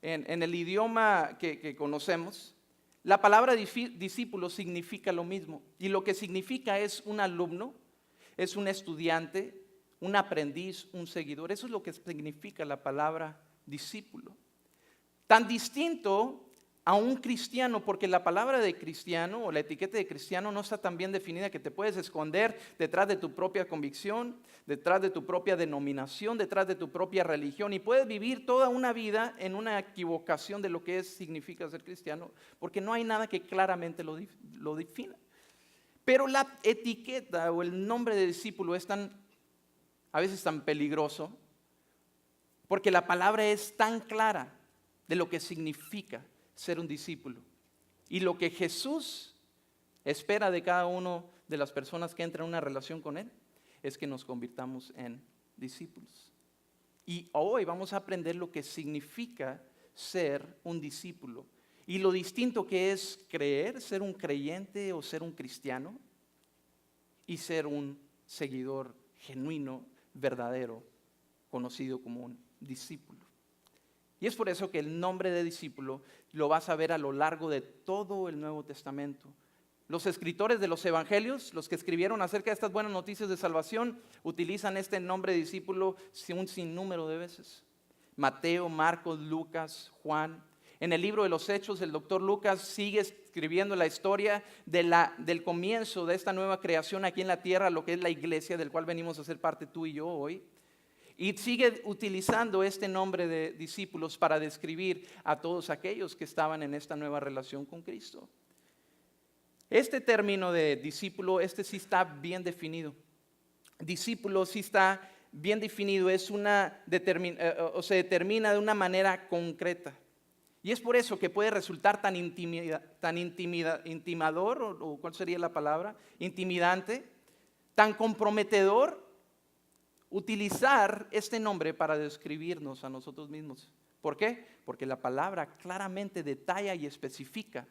en el idioma que conocemos, la palabra discípulo significa lo mismo. Y lo que significa es un alumno, es un estudiante, un aprendiz, un seguidor. Eso es lo que significa la palabra discípulo. Tan distinto a un cristiano, porque la palabra de cristiano o la etiqueta de cristiano no está tan bien definida que te puedes esconder detrás de tu propia convicción, detrás de tu propia denominación, detrás de tu propia religión, y puedes vivir toda una vida en una equivocación de lo que significa ser cristiano, porque no hay nada que claramente lo defina. Pero la etiqueta o el nombre de discípulo es a veces tan peligroso, porque la palabra es tan clara de lo que significa ser un discípulo. Y lo que Jesús espera de cada uno de las personas que entran en una relación con Él es que nos convirtamos en discípulos. Y hoy vamos a aprender lo que significa ser un discípulo y lo distinto que es creer, ser un creyente o ser un cristiano, y ser un seguidor genuino, verdadero, conocido como un discípulo. Y es por eso que el nombre de discípulo lo vas a ver a lo largo de todo el Nuevo Testamento. Los escritores de los evangelios, los que escribieron acerca de estas buenas noticias de salvación, utilizan este nombre de discípulo un sinnúmero de veces. Mateo, Marcos, Lucas, Juan. En el libro de los Hechos, el doctor Lucas sigue escribiendo la historia del comienzo de esta nueva creación aquí en la tierra, lo que es la iglesia, del cual venimos a ser parte tú y yo hoy. Y sigue utilizando este nombre de discípulos para describir a todos aquellos que estaban en esta nueva relación con Cristo. Este término de discípulo, este sí está bien definido. Discípulo sí está bien definido, se determina de una manera concreta. Y es por eso que puede resultar tan intimador, o ¿cuál sería la palabra? Intimidante, tan comprometedor utilizar este nombre para describirnos a nosotros mismos. ¿Por qué? Porque la palabra claramente detalla y especifica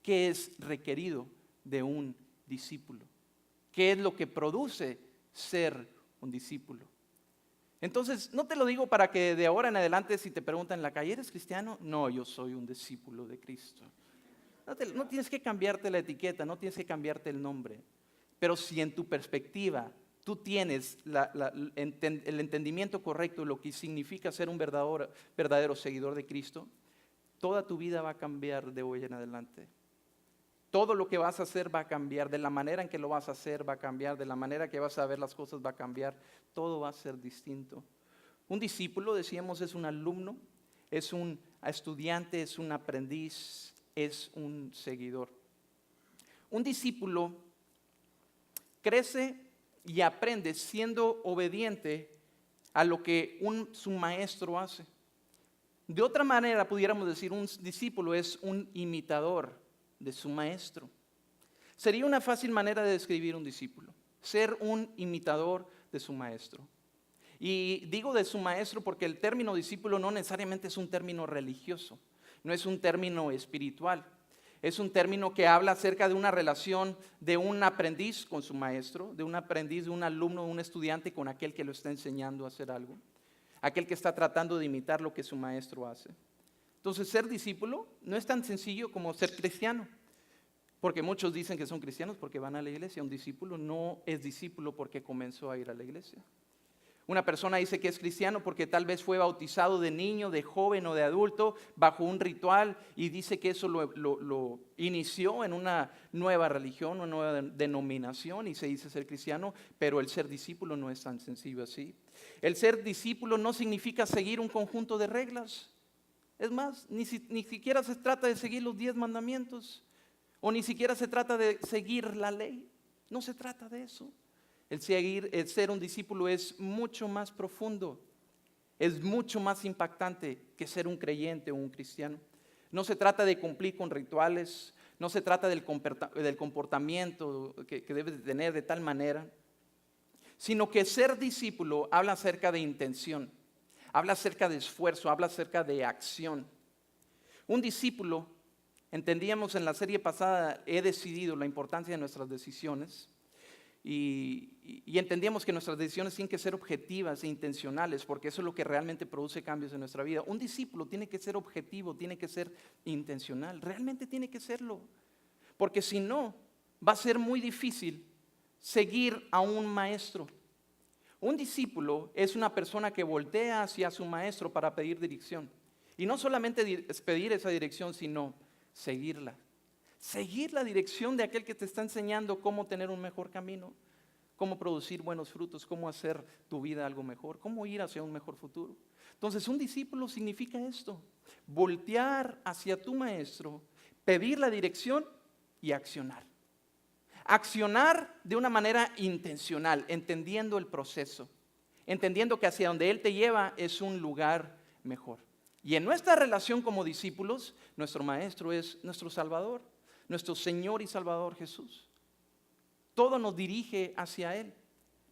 qué es requerido de un discípulo, qué es lo que produce ser un discípulo. Entonces, no te lo digo para que de ahora en adelante, si te preguntan en la calle, ¿eres cristiano? No, yo soy un discípulo de Cristo. No tienes que cambiarte la etiqueta, no tienes que cambiarte el nombre. Pero si en tu perspectiva tú tienes el entendimiento correcto de lo que significa ser un verdadero seguidor de Cristo, toda tu vida va a cambiar de hoy en adelante. Todo lo que vas a hacer va a cambiar, de la manera en que lo vas a hacer va a cambiar, de la manera que vas a ver las cosas va a cambiar, todo va a ser distinto. Un discípulo, decíamos, es un alumno, es un estudiante, es un aprendiz, es un seguidor. Un discípulo crece y aprende siendo obediente a lo que su maestro hace. De otra manera pudiéramos decir, un discípulo es un imitador de su maestro. Sería una fácil manera de describir un discípulo, ser un imitador de su maestro. Y digo de su maestro porque el término discípulo no necesariamente es un término religioso, no es un término espiritual. Es un término que habla acerca de una relación de un aprendiz con su maestro, de un aprendiz, de un alumno, de un estudiante con aquel que lo está enseñando a hacer algo, aquel que está tratando de imitar lo que su maestro hace. Entonces, ser discípulo no es tan sencillo como ser cristiano, porque muchos dicen que son cristianos porque van a la iglesia. Un discípulo no es discípulo porque comenzó a ir a la iglesia. Una persona dice que es cristiano porque tal vez fue bautizado de niño, de joven o de adulto bajo un ritual y dice que eso lo inició en una nueva religión, una nueva denominación y se dice ser cristiano, pero el ser discípulo no es tan sencillo así. El ser discípulo no significa seguir un conjunto de reglas. Es más, ni siquiera se trata de seguir los 10 mandamientos o ni siquiera se trata de seguir la ley. No se trata de eso. El ser un discípulo es mucho más profundo, es mucho más impactante que ser un creyente o un cristiano. No se trata de cumplir con rituales, no se trata del comportamiento que debes de tener de tal manera, sino que ser discípulo habla acerca de intención, habla acerca de esfuerzo, habla acerca de acción. Un discípulo, entendíamos en la serie pasada, he decidido la importancia de nuestras decisiones. Y entendíamos que nuestras decisiones tienen que ser objetivas e intencionales, porque eso es lo que realmente produce cambios en nuestra vida. Un discípulo tiene que ser objetivo, tiene que ser intencional, realmente tiene que serlo, porque si no, va a ser muy difícil seguir a un maestro. Un discípulo es una persona que voltea hacia su maestro para pedir dirección, y no solamente pedir esa dirección, sino seguirla. Seguir la dirección de aquel que te está enseñando cómo tener un mejor camino, cómo producir buenos frutos, cómo hacer tu vida algo mejor, cómo ir hacia un mejor futuro. Entonces, un discípulo significa esto: voltear hacia tu maestro, pedir la dirección y accionar. Accionar de una manera intencional, entendiendo el proceso, entendiendo que hacia donde Él te lleva es un lugar mejor. Y en nuestra relación como discípulos, nuestro maestro es nuestro Salvador, nuestro Señor y Salvador Jesús. Todo nos dirige hacia Él.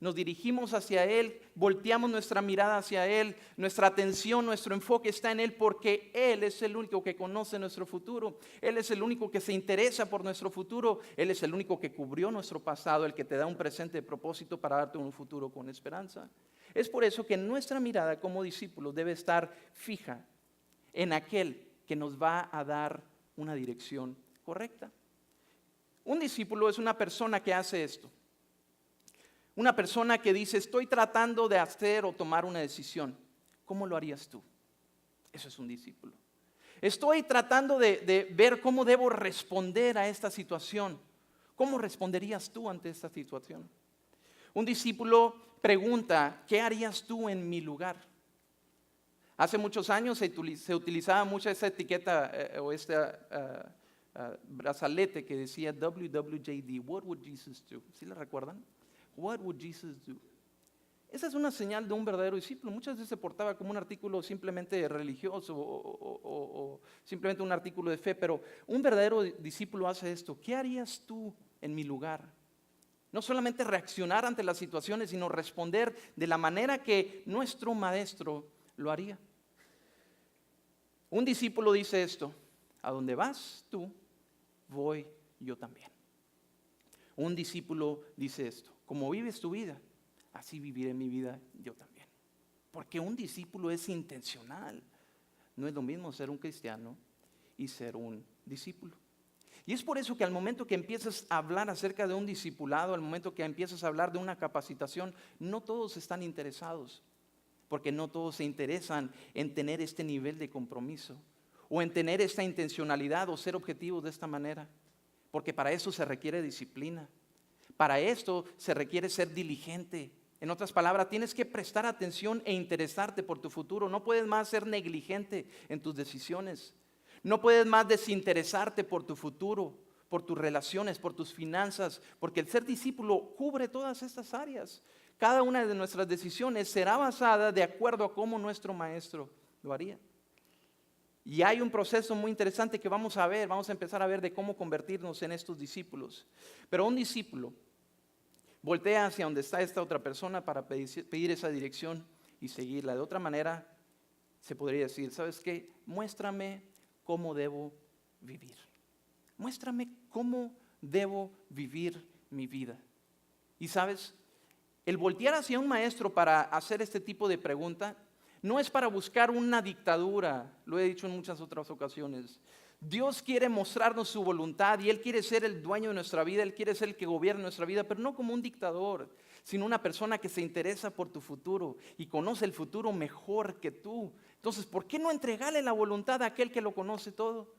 Nos dirigimos hacia Él, volteamos nuestra mirada hacia Él, nuestra atención, nuestro enfoque está en Él porque Él es el único que conoce nuestro futuro. Él es el único que se interesa por nuestro futuro. Él es el único que cubrió nuestro pasado, el que te da un presente de propósito para darte un futuro con esperanza. Es por eso que nuestra mirada como discípulos debe estar fija en aquel que nos va a dar una dirección correcta. Un discípulo es una persona que hace esto. Una persona que dice, estoy tratando de hacer o tomar una decisión. ¿Cómo lo harías tú? Eso es un discípulo. Estoy tratando de ver cómo debo responder a esta situación. ¿Cómo responderías tú ante esta situación? Un discípulo pregunta, ¿qué harías tú en mi lugar? Hace muchos años se utilizaba mucho esa etiqueta o esta brazalete que decía WWJD, What would Jesus do? ¿Sí la recuerdan? What would Jesus do? Esa es una señal de un verdadero discípulo. Muchas veces se portaba como un artículo simplemente religioso o simplemente un artículo de fe, pero un verdadero discípulo hace esto. ¿Qué harías tú en mi lugar? No solamente reaccionar ante las situaciones, sino responder de la manera que nuestro maestro lo haría. Un discípulo dice esto: a donde vas tú, voy yo también. Un discípulo dice esto: como vives tu vida, así viviré mi vida yo también. Porque un discípulo es intencional. No es lo mismo ser un cristiano y ser un discípulo. Y es por eso que al momento que empiezas a hablar acerca de un discipulado, al momento que empiezas a hablar de una capacitación, no todos están interesados. Porque no todos se interesan en tener este nivel de compromiso o en tener esta intencionalidad o ser objetivos de esta manera. Porque para eso se requiere disciplina. Para esto se requiere ser diligente. En otras palabras, tienes que prestar atención e interesarte por tu futuro. No puedes más ser negligente en tus decisiones. No puedes más desinteresarte por tu futuro, por tus relaciones, por tus finanzas, porque el ser discípulo cubre todas estas áreas. Cada una de nuestras decisiones será basada de acuerdo a cómo nuestro maestro lo haría. Y hay un proceso muy interesante que vamos a empezar a ver de cómo convertirnos en estos discípulos. Pero un discípulo voltea hacia donde está esta otra persona para pedir esa dirección y seguirla. De otra manera, se podría decir, ¿sabes qué? Muéstrame cómo debo vivir. Muéstrame cómo debo vivir mi vida. Y sabes, el voltear hacia un maestro para hacer este tipo de pregunta no es para buscar una dictadura, lo he dicho en muchas otras ocasiones. Dios quiere mostrarnos su voluntad y Él quiere ser el dueño de nuestra vida, Él quiere ser el que gobierna nuestra vida, pero no como un dictador, sino una persona que se interesa por tu futuro y conoce el futuro mejor que tú. Entonces, ¿por qué no entregarle la voluntad a aquel que lo conoce todo?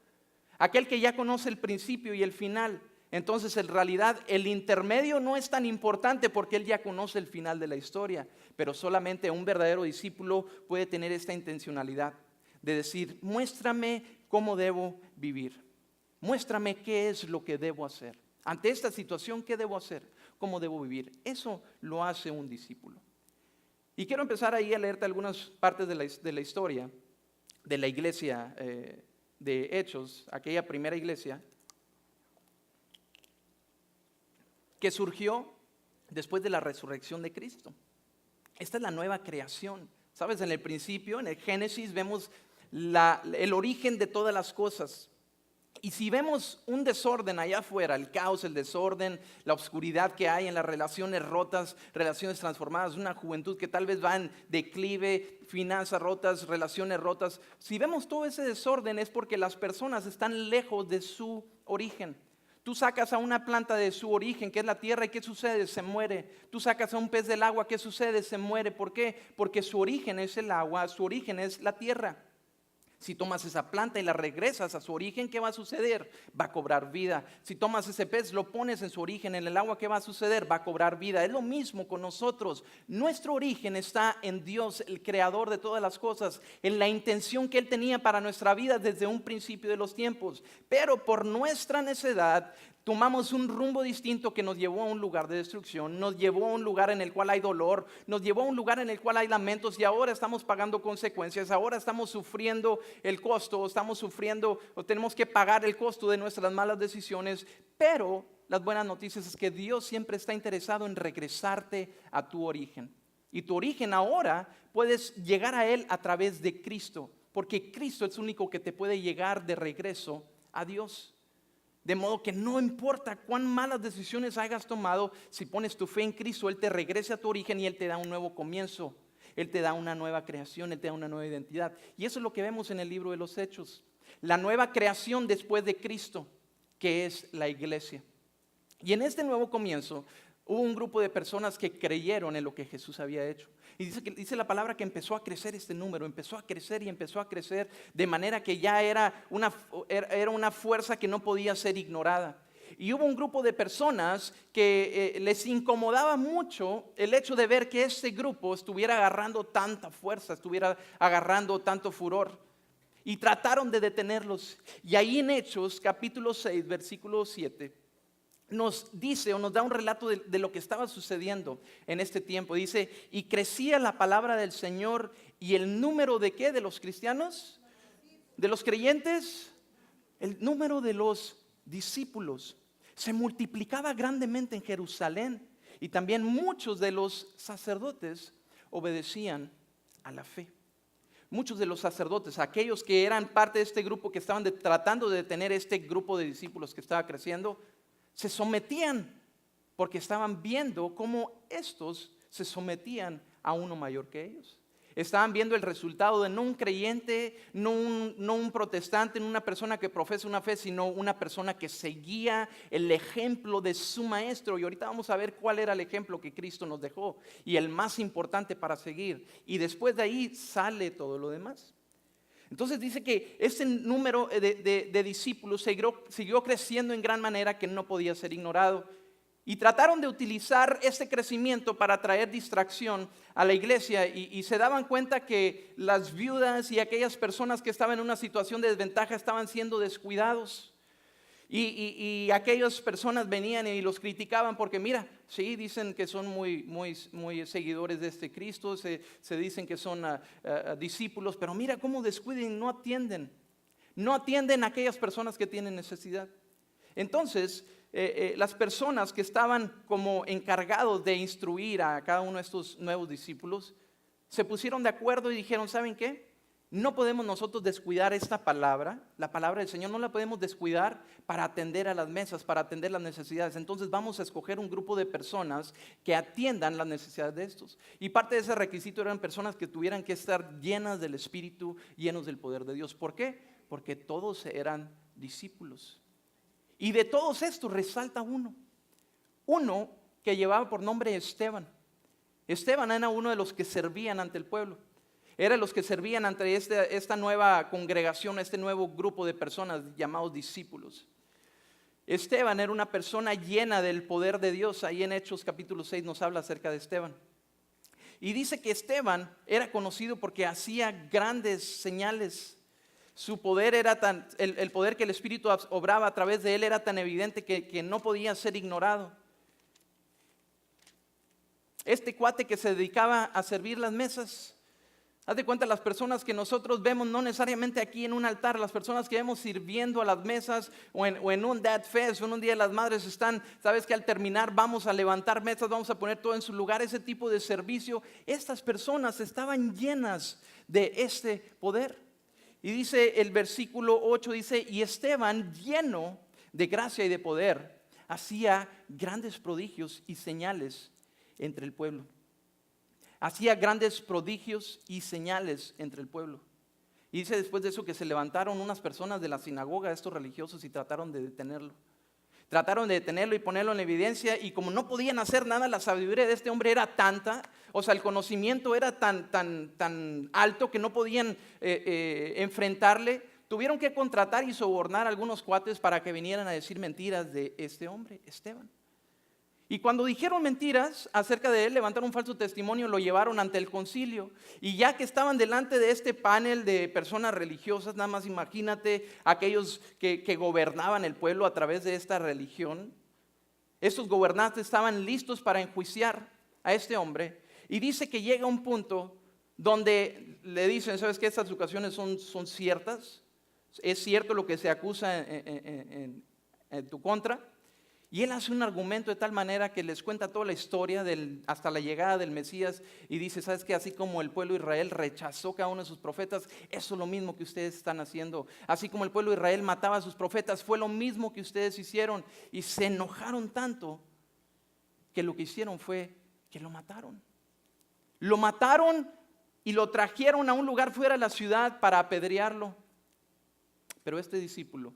Aquel que ya conoce el principio y el final. Entonces, en realidad, el intermedio no es tan importante porque Él ya conoce el final de la historia, pero solamente un verdadero discípulo puede tener esta intencionalidad de decir, muéstrame cómo debo vivir, muéstrame qué es lo que debo hacer. Ante esta situación, ¿qué debo hacer? ¿Cómo debo vivir? Eso lo hace un discípulo. Y quiero empezar ahí a leerte algunas partes de la historia de la iglesia de Hechos, aquella primera iglesia que surgió después de la resurrección de Cristo. Esta es la nueva creación. ¿Sabes? En el principio, en el Génesis, vemos el origen de todas las cosas. Y si vemos un desorden allá afuera, el caos, el desorden, la oscuridad que hay en las relaciones rotas, relaciones transformadas, una juventud que tal vez va en declive, finanzas rotas, relaciones rotas. Si vemos todo ese desorden es porque las personas están lejos de su origen. Tú sacas a una planta de su origen, que es la tierra, ¿y qué sucede? Se muere. Tú sacas a un pez del agua, ¿qué sucede? Se muere. ¿Por qué? Porque su origen es el agua, su origen es la tierra. Si tomas esa planta y la regresas a su origen, ¿qué va a suceder? Va a cobrar vida. Si tomas ese pez, lo pones en su origen, en el agua, ¿qué va a suceder? Va a cobrar vida. Es lo mismo con nosotros. Nuestro origen está en Dios, el creador de todas las cosas, en la intención que Él tenía para nuestra vida desde un principio de los tiempos. Pero por nuestra necedad, tomamos un rumbo distinto que nos llevó a un lugar de destrucción, nos llevó a un lugar en el cual hay dolor, nos llevó a un lugar en el cual hay lamentos y ahora estamos pagando consecuencias, ahora estamos sufriendo el costo, estamos sufriendo o tenemos que pagar el costo de nuestras malas decisiones, pero las buenas noticias es que Dios siempre está interesado en regresarte a tu origen. Y tu origen ahora puedes llegar a Él a través de Cristo, porque Cristo es el único que te puede llegar de regreso a Dios. De modo que no importa cuán malas decisiones hayas tomado, si pones tu fe en Cristo, Él te regresa a tu origen y Él te da un nuevo comienzo. Él te da una nueva creación, Él te da una nueva identidad. Y eso es lo que vemos en el libro de los Hechos. La nueva creación después de Cristo, que es la iglesia. Y en este nuevo comienzo hubo un grupo de personas que creyeron en lo que Jesús había hecho. Y dice la palabra que empezó a crecer este número, empezó a crecer y empezó a crecer de manera que ya era una fuerza que no podía ser ignorada. Y hubo un grupo de personas que les incomodaba mucho el hecho de ver que este grupo estuviera agarrando tanta fuerza, estuviera agarrando tanto furor. y trataron de detenerlos. Y ahí en Hechos capítulo 6, versículo 7, nos dice o nos da un relato de lo que estaba sucediendo en este tiempo. Dice, y crecía la palabra del Señor y el número de ¿qué? De los cristianos, de los creyentes, el número de los discípulos se multiplicaba grandemente en Jerusalén, y también muchos de los sacerdotes obedecían a la fe. Muchos de los sacerdotes, aquellos que eran parte de este grupo que estaban tratando de detener este grupo de discípulos que estaba creciendo, se sometían porque estaban viendo cómo estos se sometían a uno mayor que ellos. Estaban viendo el resultado de no un creyente, no un protestante, no una persona que profesa una fe, sino una persona que seguía el ejemplo de su maestro. Y ahorita vamos a ver cuál era el ejemplo que Cristo nos dejó y el más importante para seguir. Y después de ahí sale todo lo demás. Entonces dice que ese número de discípulos siguió creciendo en gran manera que no podía ser ignorado. Y trataron de utilizar ese crecimiento para traer distracción a la iglesia, y se daban cuenta que las viudas y aquellas personas que estaban en una situación de desventaja estaban siendo descuidados. Y aquellas personas venían y los criticaban porque mira, sí, dicen que son muy seguidores de este Cristo, se dicen que son discípulos, pero mira cómo descuiden, no atienden a aquellas personas que tienen necesidad. Entonces, las personas que estaban como encargados de instruir a cada uno de estos nuevos discípulos se pusieron de acuerdo y dijeron, ¿saben qué? No podemos nosotros descuidar esta palabra, la palabra del Señor, no la podemos descuidar para atender a las mesas, para atender las necesidades. Entonces vamos a escoger un grupo de personas que atiendan las necesidades de estos. Y parte de ese requisito eran personas que tuvieran que estar llenas del Espíritu, llenos del poder de Dios. ¿Por qué? Porque todos eran discípulos. Y de todos estos resalta uno que llevaba por nombre Esteban. Esteban era uno de los que servían ante el pueblo. Eran los que servían ante esta nueva congregación, este nuevo grupo de personas llamados discípulos. Esteban era una persona llena del poder de Dios. Ahí en Hechos capítulo 6 nos habla acerca de Esteban. Y dice que Esteban era conocido porque hacía grandes señales. Su poder era el poder que el Espíritu obraba a través de él era tan evidente que no podía ser ignorado. Este cuate que se dedicaba a servir las mesas, haz de cuenta, las personas que nosotros vemos, no necesariamente aquí en un altar, las personas que vemos sirviendo a las mesas o en un Dad Fest, o en un Día de las Madres están, sabes que al terminar vamos a levantar mesas, vamos a poner todo en su lugar, ese tipo de servicio. Estas personas estaban llenas de este poder. Y dice el versículo 8, dice, y Esteban, lleno de gracia y de poder, hacía grandes prodigios y señales entre el pueblo. Hacía grandes prodigios y señales entre el pueblo. Y dice después de eso que se levantaron unas personas de la sinagoga, estos religiosos, y trataron de detenerlo. Trataron de detenerlo y ponerlo en evidencia, y como no podían hacer nada, la sabiduría de este hombre era tanta, o sea, el conocimiento era tan alto que no podían enfrentarle. Tuvieron que contratar y sobornar a algunos cuates para que vinieran a decir mentiras de este hombre, Esteban. Y cuando dijeron mentiras acerca de él, levantaron un falso testimonio, lo llevaron ante el concilio. Y ya que estaban delante de este panel de personas religiosas, nada más imagínate aquellos que gobernaban el pueblo a través de esta religión. Estos gobernantes estaban listos para enjuiciar a este hombre. Y dice que llega un punto donde le dicen, ¿sabes qué? Estas ocasiones son ciertas. Es cierto lo que se acusa en tu contra. Y él hace un argumento de tal manera que les cuenta toda la historia hasta la llegada del Mesías, y dice, ¿sabes qué? Así como el pueblo de Israel rechazó cada uno de sus profetas, eso es lo mismo que ustedes están haciendo. Así como el pueblo de Israel mataba a sus profetas, fue lo mismo que ustedes hicieron. Y se enojaron tanto que lo que hicieron fue que lo mataron. Lo mataron y lo trajeron a un lugar fuera de la ciudad para apedrearlo. Pero este discípulo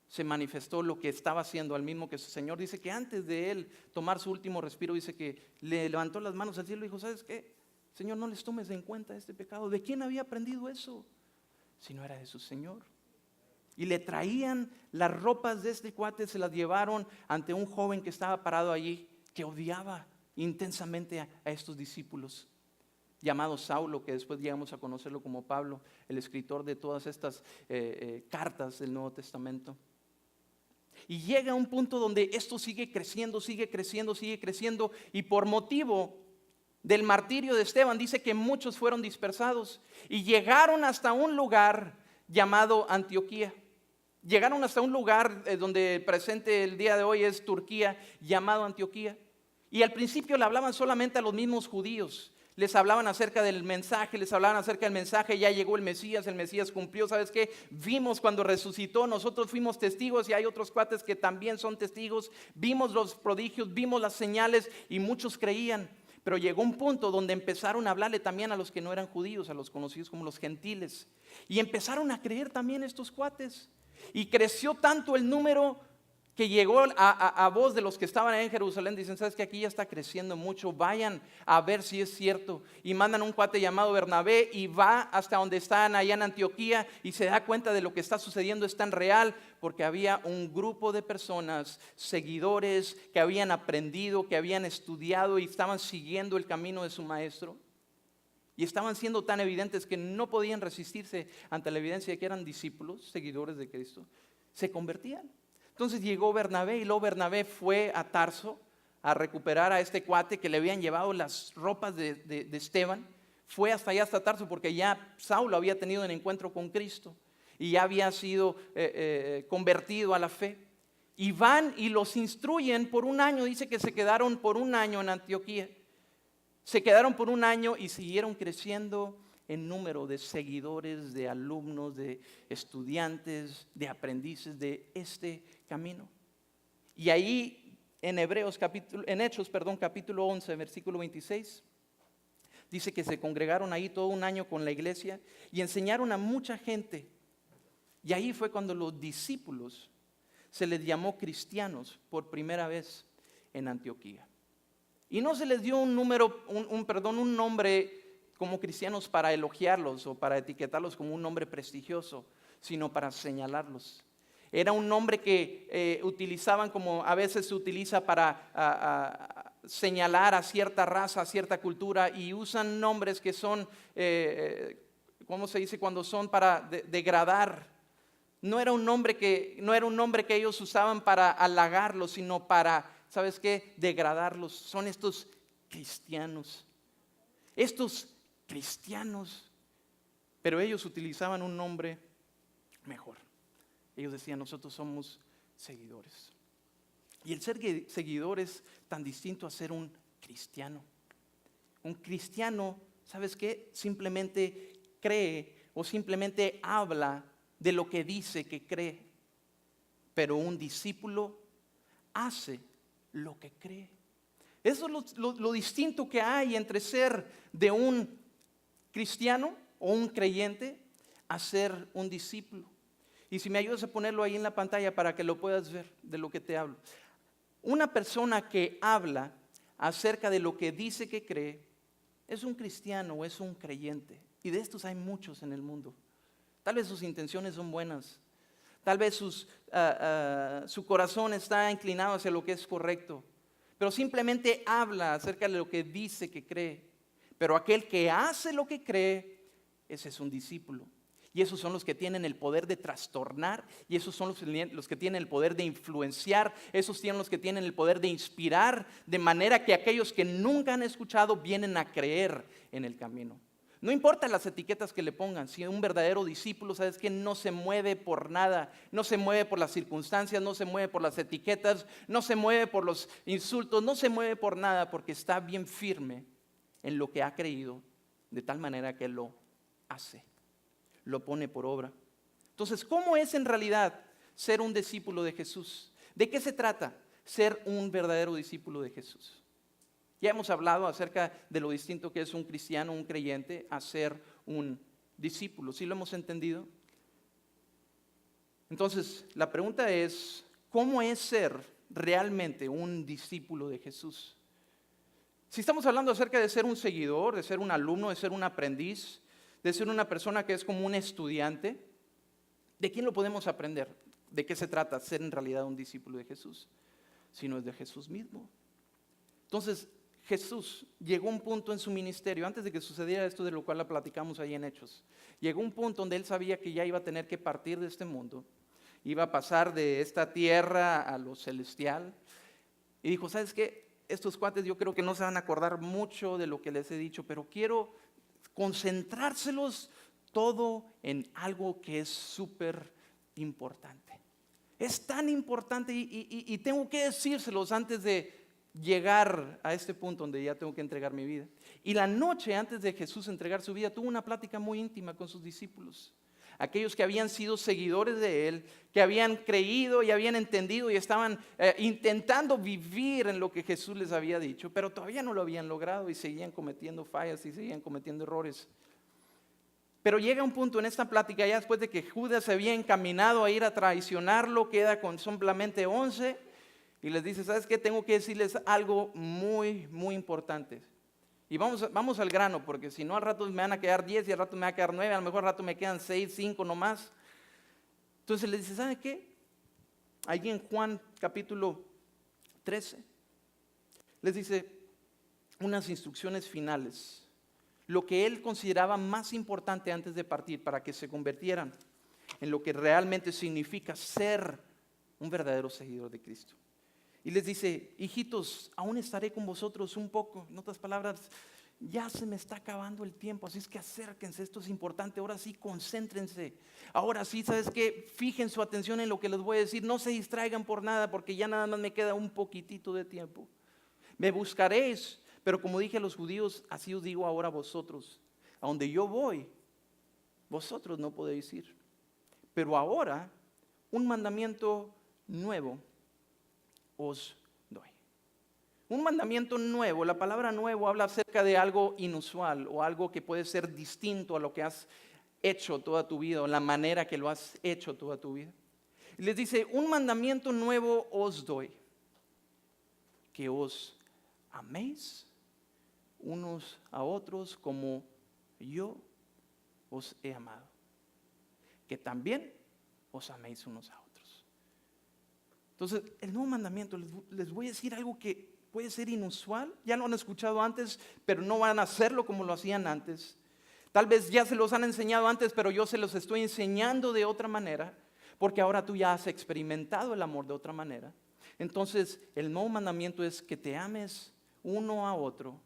se manifestó lo que estaba haciendo al mismo que su Señor. Dice que antes de él tomar su último respiro, dice que le levantó las manos al cielo y dijo, ¿sabes qué? Señor, no les tomes en cuenta este pecado. ¿De quién había aprendido eso? Si no era de su Señor. Y le traían las ropas de este cuate, se las llevaron ante un joven que estaba parado allí, que odiaba intensamente a estos discípulos. llamado Saulo, que después llegamos a conocerlo como Pablo, el escritor de todas estas cartas del Nuevo Testamento. Y llega un punto donde esto sigue creciendo, y por motivo del martirio de Esteban dice que muchos fueron dispersados y llegaron hasta un lugar llamado Antioquía. Llegaron hasta un lugar donde presente el día de hoy es Turquía, llamado Antioquía. Y al principio le hablaban solamente a los mismos judíos. Les hablaban acerca del mensaje, ya llegó el Mesías cumplió. ¿Sabes qué? Vimos cuando resucitó, nosotros fuimos testigos y hay otros cuates que también son testigos. Vimos los prodigios, vimos las señales y muchos creían. Pero llegó un punto donde empezaron a hablarle también a los que no eran judíos, a los conocidos como los gentiles. Y empezaron a creer también estos cuates. Y creció tanto el número que llegó a voz de los que estaban en Jerusalén. Dicen, ¿sabes que aquí ya está creciendo mucho? Vayan a ver si es cierto. Y mandan un cuate llamado Bernabé y va hasta donde están allá en Antioquía y se da cuenta de lo que está sucediendo es tan real, porque había un grupo de personas, seguidores, que habían aprendido, que habían estudiado y estaban siguiendo el camino de su maestro. Y estaban siendo tan evidentes que no podían resistirse ante la evidencia de que eran discípulos, seguidores de Cristo. Se convertían. Entonces llegó Bernabé y luego Bernabé fue a Tarso a recuperar a este cuate que le habían llevado las ropas de Esteban. Fue hasta allá, hasta Tarso, porque ya Saulo había tenido un encuentro con Cristo y ya había sido convertido a la fe. Y van y los instruyen por un año. Dice que se quedaron por un año en Antioquía. Se quedaron por un año y siguieron creciendo en número de seguidores, de alumnos, de estudiantes, de aprendices de este camino. Y ahí en Hechos capítulo 11, versículo 26, dice que se congregaron ahí todo un año con la iglesia y enseñaron a mucha gente. Y ahí fue cuando los discípulos se les llamó cristianos por primera vez en Antioquía. Y no se les dio un nombre como cristianos para elogiarlos o para etiquetarlos como un nombre prestigioso, sino para señalarlos. Era un nombre que utilizaban como a veces se utiliza para señalar a cierta raza, a cierta cultura, y usan nombres que son, ¿cómo se dice? Cuando son para degradar. No era un nombre que ellos usaban para halagarlos, sino para, ¿sabes qué? Degradarlos. Son estos cristianos. Pero ellos utilizaban un nombre mejor. Ellos decían, nosotros somos seguidores. Y el ser seguidor es tan distinto a ser un cristiano. Un cristiano, ¿sabes qué? Simplemente cree o simplemente habla de lo que dice que cree. Pero un discípulo hace lo que cree. Eso es lo distinto que hay entre ser de un cristiano o un creyente a ser un discípulo. Y si me ayudas a ponerlo ahí en la pantalla para que lo puedas ver de lo que te hablo. Una persona que habla acerca de lo que dice que cree es un cristiano o es un creyente. Y de estos hay muchos en el mundo. Tal vez sus intenciones son buenas. Tal vez su corazón está inclinado hacia lo que es correcto. Pero simplemente habla acerca de lo que dice que cree. Pero aquel que hace lo que cree, ese es un discípulo. Y esos son los que tienen el poder de trastornar. Y esos son los que tienen el poder de influenciar. Esos tienen los que tienen el poder de inspirar. De manera que aquellos que nunca han escuchado vienen a creer en el camino. No importa las etiquetas que le pongan. Si un verdadero discípulo, sabes que no se mueve por nada. No se mueve por las circunstancias. No se mueve por las etiquetas. No se mueve por los insultos. No se mueve por nada porque está bien firme en lo que ha creído. De tal manera que lo hace. Lo pone por obra. Entonces, ¿cómo es en realidad ser un discípulo de Jesús? ¿De qué se trata ser un verdadero discípulo de Jesús? Ya hemos hablado acerca de lo distinto que es un cristiano, un creyente, a ser un discípulo. ¿Sí lo hemos entendido? Entonces, la pregunta es, ¿cómo es ser realmente un discípulo de Jesús? Si estamos hablando acerca de ser un seguidor, de ser un alumno, de ser un aprendiz, de ser una persona que es como un estudiante, ¿de quién lo podemos aprender? ¿De qué se trata ser en realidad un discípulo de Jesús? Si no es de Jesús mismo. Entonces, Jesús llegó a un punto en su ministerio, antes de que sucediera esto de lo cual la platicamos ahí en Hechos, llegó a un punto donde él sabía que ya iba a tener que partir de este mundo, iba a pasar de esta tierra a lo celestial, y dijo, ¿sabes qué? Estos cuates yo creo que no se van a acordar mucho de lo que les he dicho, pero quiero concentrárselos todo en algo que es súper importante. Es tan importante y tengo que decírselos antes de llegar a este punto donde ya tengo que entregar mi vida. Y la noche antes de Jesús entregar su vida, tuvo una plática muy íntima con sus discípulos. Aquellos que habían sido seguidores de Él, que habían creído y habían entendido y estaban intentando vivir en lo que Jesús les había dicho, pero todavía no lo habían logrado y seguían cometiendo fallas y seguían cometiendo errores. Pero llega un punto en esta plática, ya después de que Judas se había encaminado a ir a traicionarlo, queda con solamente 11 y les dice, ¿sabes qué? Tengo que decirles algo muy, muy importante. Y vamos al grano, porque si no al rato me van a quedar 10 y al rato me va a quedar 9, a lo mejor al rato me quedan 6, 5 nomás. Entonces les dice, ¿saben qué? Allí en Juan capítulo 13, les dice unas instrucciones finales. Lo que él consideraba más importante antes de partir para que se convirtieran en lo que realmente significa ser un verdadero seguidor de Cristo. Y les dice, hijitos, aún estaré con vosotros un poco. En otras palabras, ya se me está acabando el tiempo, así es que acérquense, esto es importante. Ahora sí, concéntrense. Ahora sí, ¿sabes qué? Fijen su atención en lo que les voy a decir. No se distraigan por nada, porque ya nada más me queda un poquitito de tiempo. Me buscaréis. Pero como dije a los judíos, así os digo ahora a vosotros, a donde yo voy, vosotros no podéis ir. Pero ahora, un mandamiento nuevo os doy. Un mandamiento nuevo, la palabra nuevo habla acerca de algo inusual o algo que puede ser distinto a lo que has hecho toda tu vida o la manera que lo has hecho toda tu vida. Y les dice, un mandamiento nuevo os doy, que os améis unos a otros como yo os he amado, que también os améis unos a otros. Entonces, el nuevo mandamiento, les voy a decir algo que puede ser inusual, ya lo han escuchado antes, pero no van a hacerlo como lo hacían antes. Tal vez ya se los han enseñado antes, pero yo se los estoy enseñando de otra manera, porque ahora tú ya has experimentado el amor de otra manera. Entonces, el nuevo mandamiento es que te ames uno a otro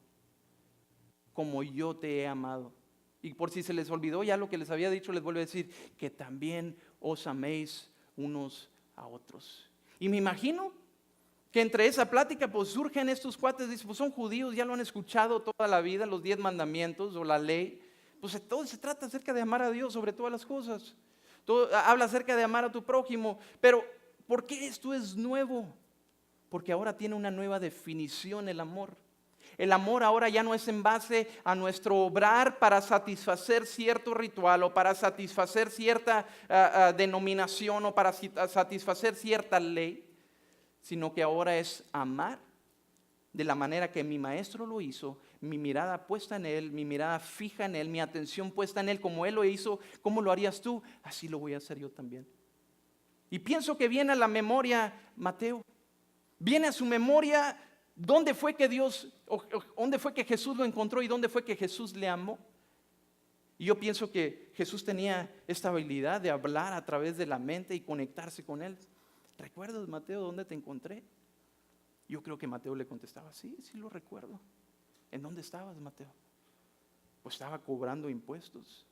como yo te he amado. Y por si se les olvidó ya lo que les había dicho, les vuelvo a decir, que también os améis unos a otros. Y me imagino que entre esa plática pues surgen estos cuates, dicen, pues son judíos, ya lo han escuchado toda la vida, los 10 mandamientos o la ley. Pues todo se trata acerca de amar a Dios sobre todas las cosas. Todo habla acerca de amar a tu prójimo. Pero ¿por qué esto es nuevo? Porque ahora tiene una nueva definición el amor. El amor ahora ya no es en base a nuestro obrar para satisfacer cierto ritual o para satisfacer cierta denominación o para satisfacer cierta ley, sino que ahora es amar de la manera que mi maestro lo hizo, mi mirada puesta en él, mi mirada fija en él, mi atención puesta en él, como él lo hizo. ¿Cómo lo harías tú? Así lo voy a hacer yo también. Y pienso que viene a la memoria Mateo, viene a su memoria dónde fue que dónde fue que Jesús lo encontró y dónde fue que Jesús le amó. Y yo pienso que Jesús tenía esta habilidad de hablar a través de la mente y conectarse con él. ¿Recuerdas, Mateo, dónde te encontré? Yo creo que Mateo le contestaba, sí lo recuerdo. ¿En dónde estabas, Mateo? Pues estaba cobrando impuestos.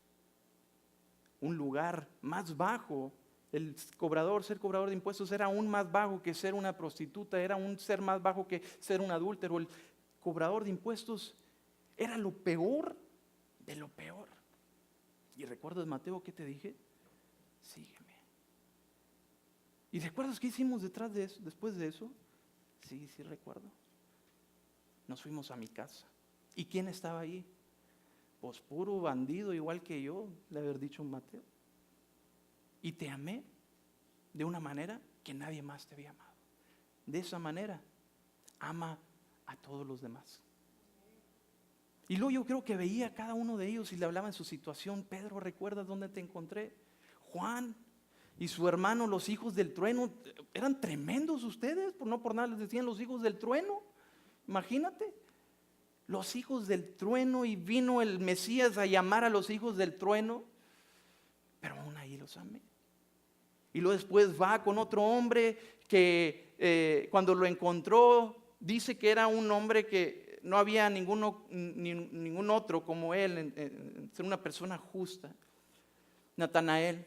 Un lugar más bajo. Ser cobrador de impuestos era aún más bajo que ser una prostituta, era un ser más bajo que ser un adúltero. El cobrador de impuestos era lo peor de lo peor. ¿Y recuerdas, Mateo, qué te dije? Sígueme. ¿Y recuerdas qué hicimos después de eso? Sí recuerdo. Nos fuimos a mi casa. ¿Y quién estaba ahí? Pues puro bandido igual que yo, le haber dicho Mateo. Y te amé de una manera que nadie más te había amado. De esa manera, ama a todos los demás. Y luego yo creo que veía a cada uno de ellos y le hablaba en su situación. Pedro, ¿recuerdas dónde te encontré? Juan y su hermano, los hijos del trueno. Eran tremendos ustedes, no por nada les decían los hijos del trueno. Imagínate. los hijos del trueno y vino el Mesías a llamar a los hijos del trueno, pero aún ahí los amé. Y luego después va con otro hombre que cuando lo encontró, dice que era un hombre que no había ningún otro como él, en ser una persona justa. Natanael.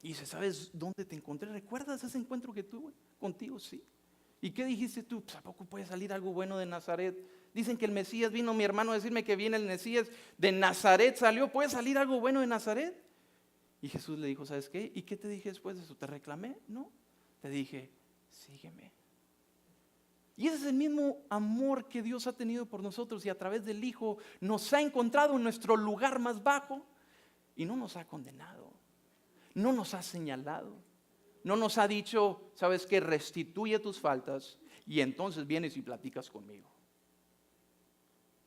Y dice, ¿sabes dónde te encontré? ¿Recuerdas ese encuentro que tuve contigo? Sí. ¿Y qué dijiste tú? Pues ¿a poco puede salir algo bueno de Nazaret? Dicen que el Mesías vino, mi hermano, a decirme que viene el Mesías. De Nazaret salió, ¿puede salir algo bueno de Nazaret? Y Jesús le dijo, ¿sabes qué? ¿Y qué te dije después de eso? ¿Te reclamé? No. Te dije, sígueme. Y ese es el mismo amor que Dios ha tenido por nosotros y a través del Hijo nos ha encontrado en nuestro lugar más bajo y no nos ha condenado, no nos ha señalado, no nos ha dicho, ¿sabes qué? Restituye tus faltas y entonces vienes y platicas conmigo.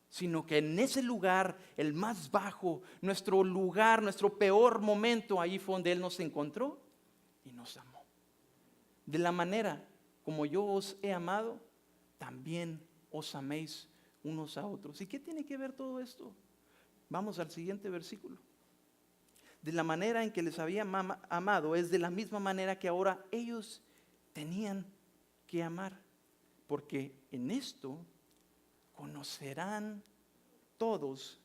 Sino que en ese lugar, el más bajo, nuestro lugar, nuestro peor momento, ahí fue donde Él nos encontró y nos amó. De la manera como yo os he amado, también os améis unos a otros. ¿Y qué tiene que ver todo esto? Vamos al siguiente versículo. De la manera en que les había amado, es de la misma manera que ahora ellos tenían que amar. Porque en esto conocerán todos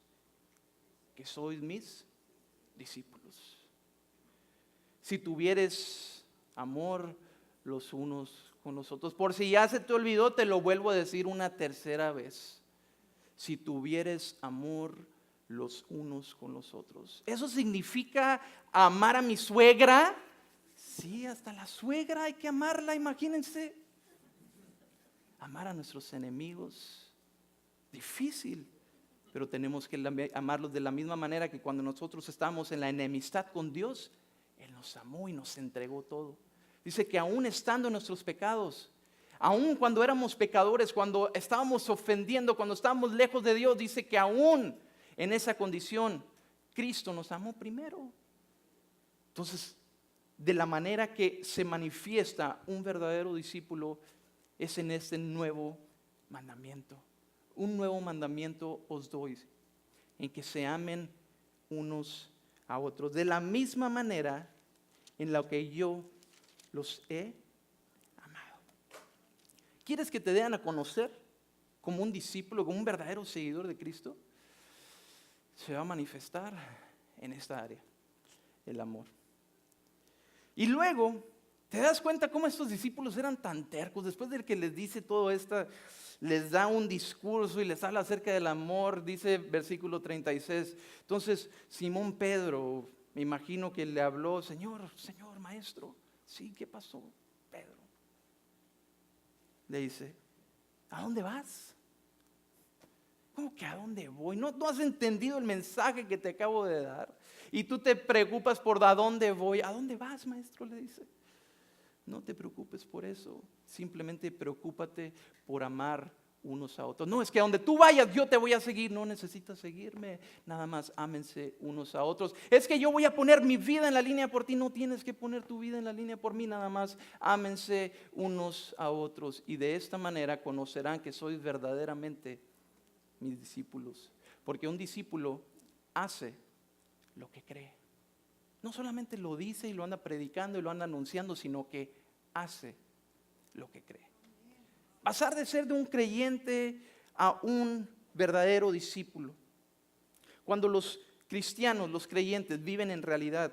que sois mis discípulos. Si tuvieres amor los unos con los otros. Por si ya se te olvidó, te lo vuelvo a decir una tercera vez. Si tuvieres amor los unos con los otros. ¿Eso significa amar a mi suegra? Sí, hasta la suegra hay que amarla, imagínense. Amar a nuestros enemigos, difícil, pero tenemos que amarlos de la misma manera que cuando nosotros estábamos en la enemistad con Dios, Él nos amó y nos entregó todo. Dice que aún estando en nuestros pecados, aún cuando éramos pecadores, cuando estábamos ofendiendo, cuando estábamos lejos de Dios, dice que aún en esa condición, Cristo nos amó primero. Entonces, de la manera que se manifiesta un verdadero discípulo es en este nuevo mandamiento. Un nuevo mandamiento os doy, en que se amen unos a otros. De la misma manera en la que yo los he amado. ¿Quieres que te den a conocer como un discípulo, como un verdadero seguidor de Cristo? Se va a manifestar en esta área, el amor. Y luego, ¿te das cuenta cómo estos discípulos eran tan tercos? Después de que les dice todo esto, les da un discurso y les habla acerca del amor, dice versículo 36. Entonces, Simón Pedro, me imagino que le habló, Señor, maestro. Sí, ¿qué pasó, Pedro? Le dice, ¿a dónde vas? ¿Cómo que a dónde voy? ¿No has entendido el mensaje que te acabo de dar? Y tú te preocupas por a dónde voy. ¿A dónde vas, maestro? Le dice. No te preocupes por eso. Simplemente preocúpate por amar unos a otros. No, es que a donde tú vayas yo te voy a seguir. No necesitas seguirme. Nada más ámense unos a otros. Es que yo voy a poner mi vida en la línea por ti. No tienes que poner tu vida en la línea por mí. Nada más ámense unos a otros. Y de esta manera conocerán que sois verdaderamente mis discípulos. Porque un discípulo hace lo que cree. No solamente lo dice y lo anda predicando y lo anda anunciando, sino que hace lo que cree. Pasar de ser de un creyente a un verdadero discípulo. Cuando los cristianos, los creyentes, viven en realidad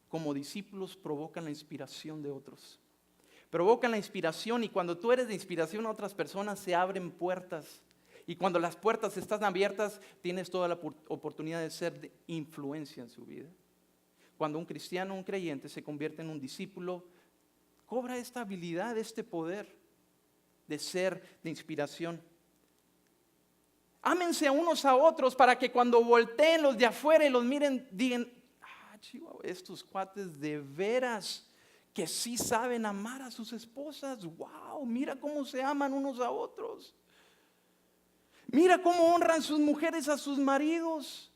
como discípulos, provocan la inspiración de otros. Provocan la inspiración y cuando tú eres de inspiración a otras personas se abren puertas. Y cuando las puertas están abiertas, tienes toda la oportunidad de ser de influencia en su vida. Cuando un cristiano, un creyente se convierte en un discípulo, cobra esta habilidad, este poder de ser de inspiración. Ámense a unos a otros para que cuando volteen los de afuera y los miren, digan, chihuahua, estos cuates de veras que sí saben amar a sus esposas. Wow, mira cómo se aman unos a otros. Mira cómo honran sus mujeres a sus maridos.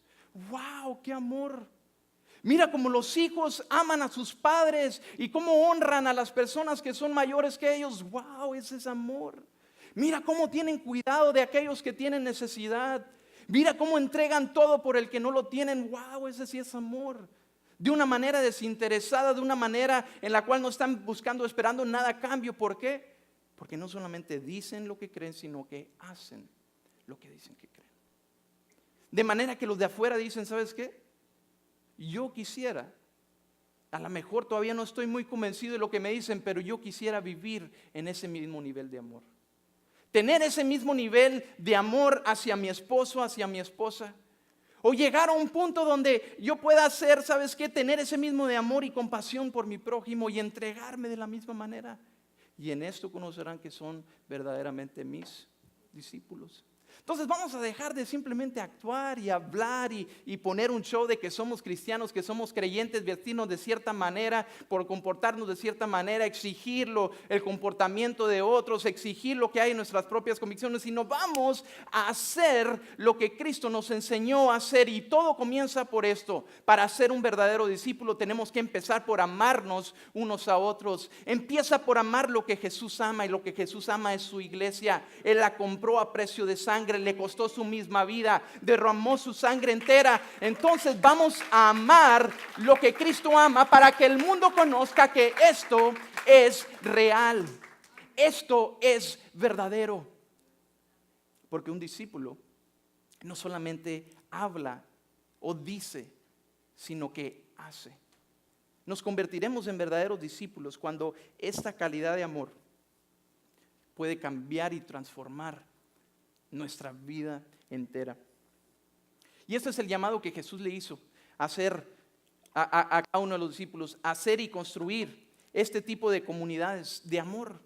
Wow, qué amor. Mira cómo los hijos aman a sus padres y cómo honran a las personas que son mayores que ellos. Wow, ese es amor. Mira cómo tienen cuidado de aquellos que tienen necesidad. Mira cómo entregan todo por el que no lo tienen. Wow, ese sí es amor. De una manera desinteresada, de una manera en la cual no están buscando, esperando nada a cambio. ¿Por qué? Porque no solamente dicen lo que creen, sino que hacen lo que dicen que creen. De manera que los de afuera dicen, ¿sabes qué? Yo quisiera, a lo mejor todavía no estoy muy convencido de lo que me dicen, pero yo quisiera vivir en ese mismo nivel de amor. Tener ese mismo nivel de amor hacia mi esposo, hacia mi esposa. O llegar a un punto donde yo pueda hacer, ¿sabes qué? Tener ese mismo de amor y compasión por mi prójimo y entregarme de la misma manera. Y en esto conocerán que son verdaderamente mis discípulos. Entonces vamos a dejar de simplemente actuar y hablar y poner un show de que somos cristianos, que somos creyentes, vestirnos de cierta manera, por comportarnos de cierta manera, exigirlo, el comportamiento de otros, exigir lo que hay en nuestras propias convicciones, sino vamos a hacer lo que Cristo nos enseñó a hacer. Y todo comienza por esto. Para ser un verdadero discípulo tenemos que empezar por amarnos unos a otros. Empieza por amar lo que Jesús ama, y lo que Jesús ama es su iglesia. Él la compró a precio de sangre, le costó su misma vida, derramó su sangre entera. Entonces vamos a amar lo que Cristo ama para que el mundo conozca que esto es real, esto es verdadero. Porque un discípulo no solamente habla o dice, sino que hace. Nos convertiremos en verdaderos discípulos cuando esta calidad de amor puede cambiar y transformar nuestra vida entera. Y este es el llamado que Jesús le hizo a hacer a cada uno de los discípulos, hacer y construir este tipo de comunidades de amor.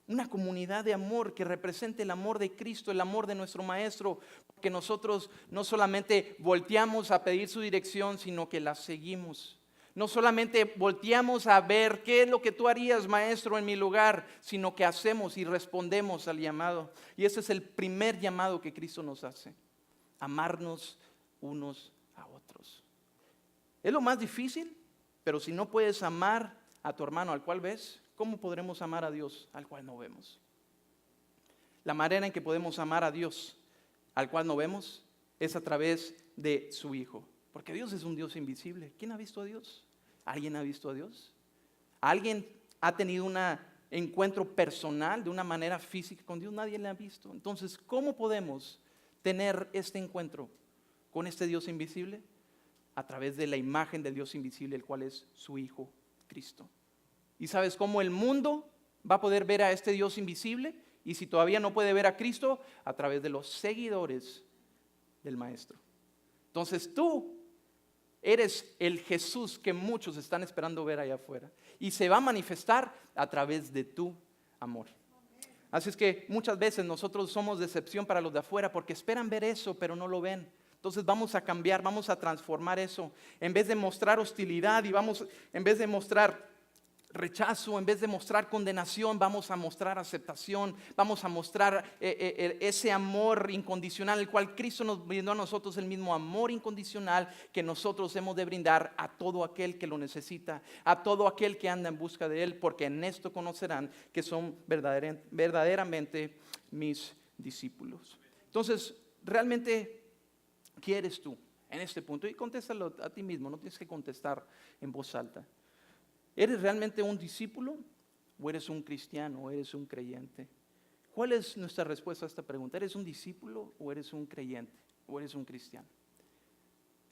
Una comunidad de amor que represente el amor de Cristo, el amor de nuestro Maestro, que nosotros no solamente volteamos a pedir su dirección, sino que la seguimos. No solamente volteamos a ver qué es lo que tú harías, Maestro, en mi lugar, sino que hacemos y respondemos al llamado. Y ese es el primer llamado que Cristo nos hace: amarnos unos a otros. Es lo más difícil, pero si no puedes amar a tu hermano al cual ves, ¿cómo podremos amar a Dios al cual no vemos? La manera en que podemos amar a Dios al cual no vemos es a través de su Hijo. Porque Dios es un Dios invisible. ¿Quién ha visto a Dios? ¿Alguien ha visto a Dios? ¿Alguien ha tenido un encuentro personal de una manera física con Dios? Nadie le ha visto. Entonces, ¿cómo podemos tener este encuentro con este Dios invisible? A través de la imagen del Dios invisible, el cual es su Hijo, Cristo. ¿Y sabes cómo el mundo va a poder ver a este Dios invisible? Y si todavía no puede ver a Cristo, a través de los seguidores del Maestro. Entonces tú eres el Jesús que muchos están esperando ver allá afuera. Y se va a manifestar a través de tu amor. Así es que muchas veces nosotros somos decepción para los de afuera porque esperan ver eso, pero no lo ven. Entonces vamos a cambiar, vamos a transformar eso. En vez de mostrar hostilidad en vez de mostrar rechazo, en vez de mostrar condenación, vamos a mostrar aceptación, vamos a mostrar ese amor incondicional, el cual Cristo nos brindó a nosotros, el mismo amor incondicional que nosotros hemos de brindar a todo aquel que lo necesita, a todo aquel que anda en busca de Él, porque en esto conocerán que son verdaderamente mis discípulos. Entonces, realmente, ¿qué eres tú en este punto? Y contéstalo a ti mismo, no tienes que contestar en voz alta. ¿Eres realmente un discípulo o eres un cristiano o eres un creyente? ¿Cuál es nuestra respuesta a esta pregunta? ¿Eres un discípulo o eres un creyente o eres un cristiano?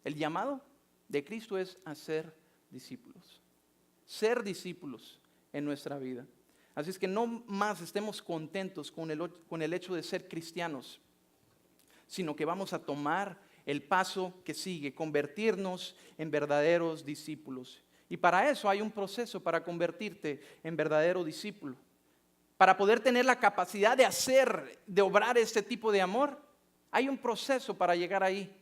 El llamado de Cristo es a ser discípulos en nuestra vida. Así es que no más estemos contentos con el hecho de ser cristianos, sino que vamos a tomar el paso que sigue, convertirnos en verdaderos discípulos. Y para eso hay un proceso para convertirte en verdadero discípulo. Para poder tener la capacidad de obrar este tipo de amor, hay un proceso para llegar ahí.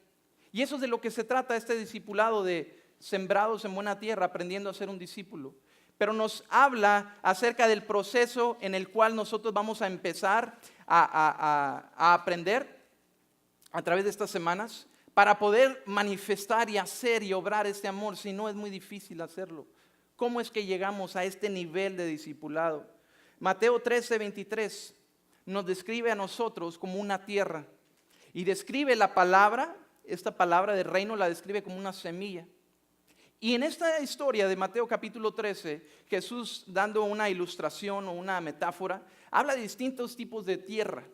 Y eso es de lo que se trata este discipulado de sembrados en buena tierra, aprendiendo a ser un discípulo. Pero nos habla acerca del proceso en el cual nosotros vamos a empezar a aprender a través de estas semanas, para poder manifestar y hacer y obrar este amor. Si no, es muy difícil hacerlo. ¿Cómo es que llegamos a este nivel de discipulado? Mateo 13:23 nos describe a nosotros como una tierra y describe la palabra, esta palabra de reino la describe como una semilla. Y en esta historia de Mateo capítulo 13, Jesús, dando una ilustración o una metáfora, habla de distintos tipos de tierra.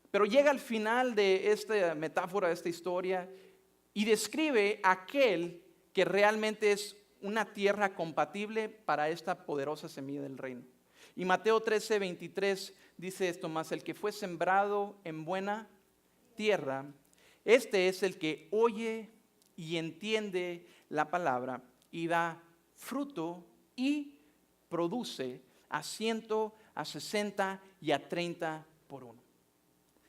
Pero llega al final de esta metáfora, de esta historia, y describe aquel que realmente es una tierra compatible para esta poderosa semilla del reino. Y Mateo 13, 23 dice esto: mas el que fue sembrado en buena tierra, este es el que oye y entiende la palabra y da fruto y produce a 100, a 60 y a 30 por uno.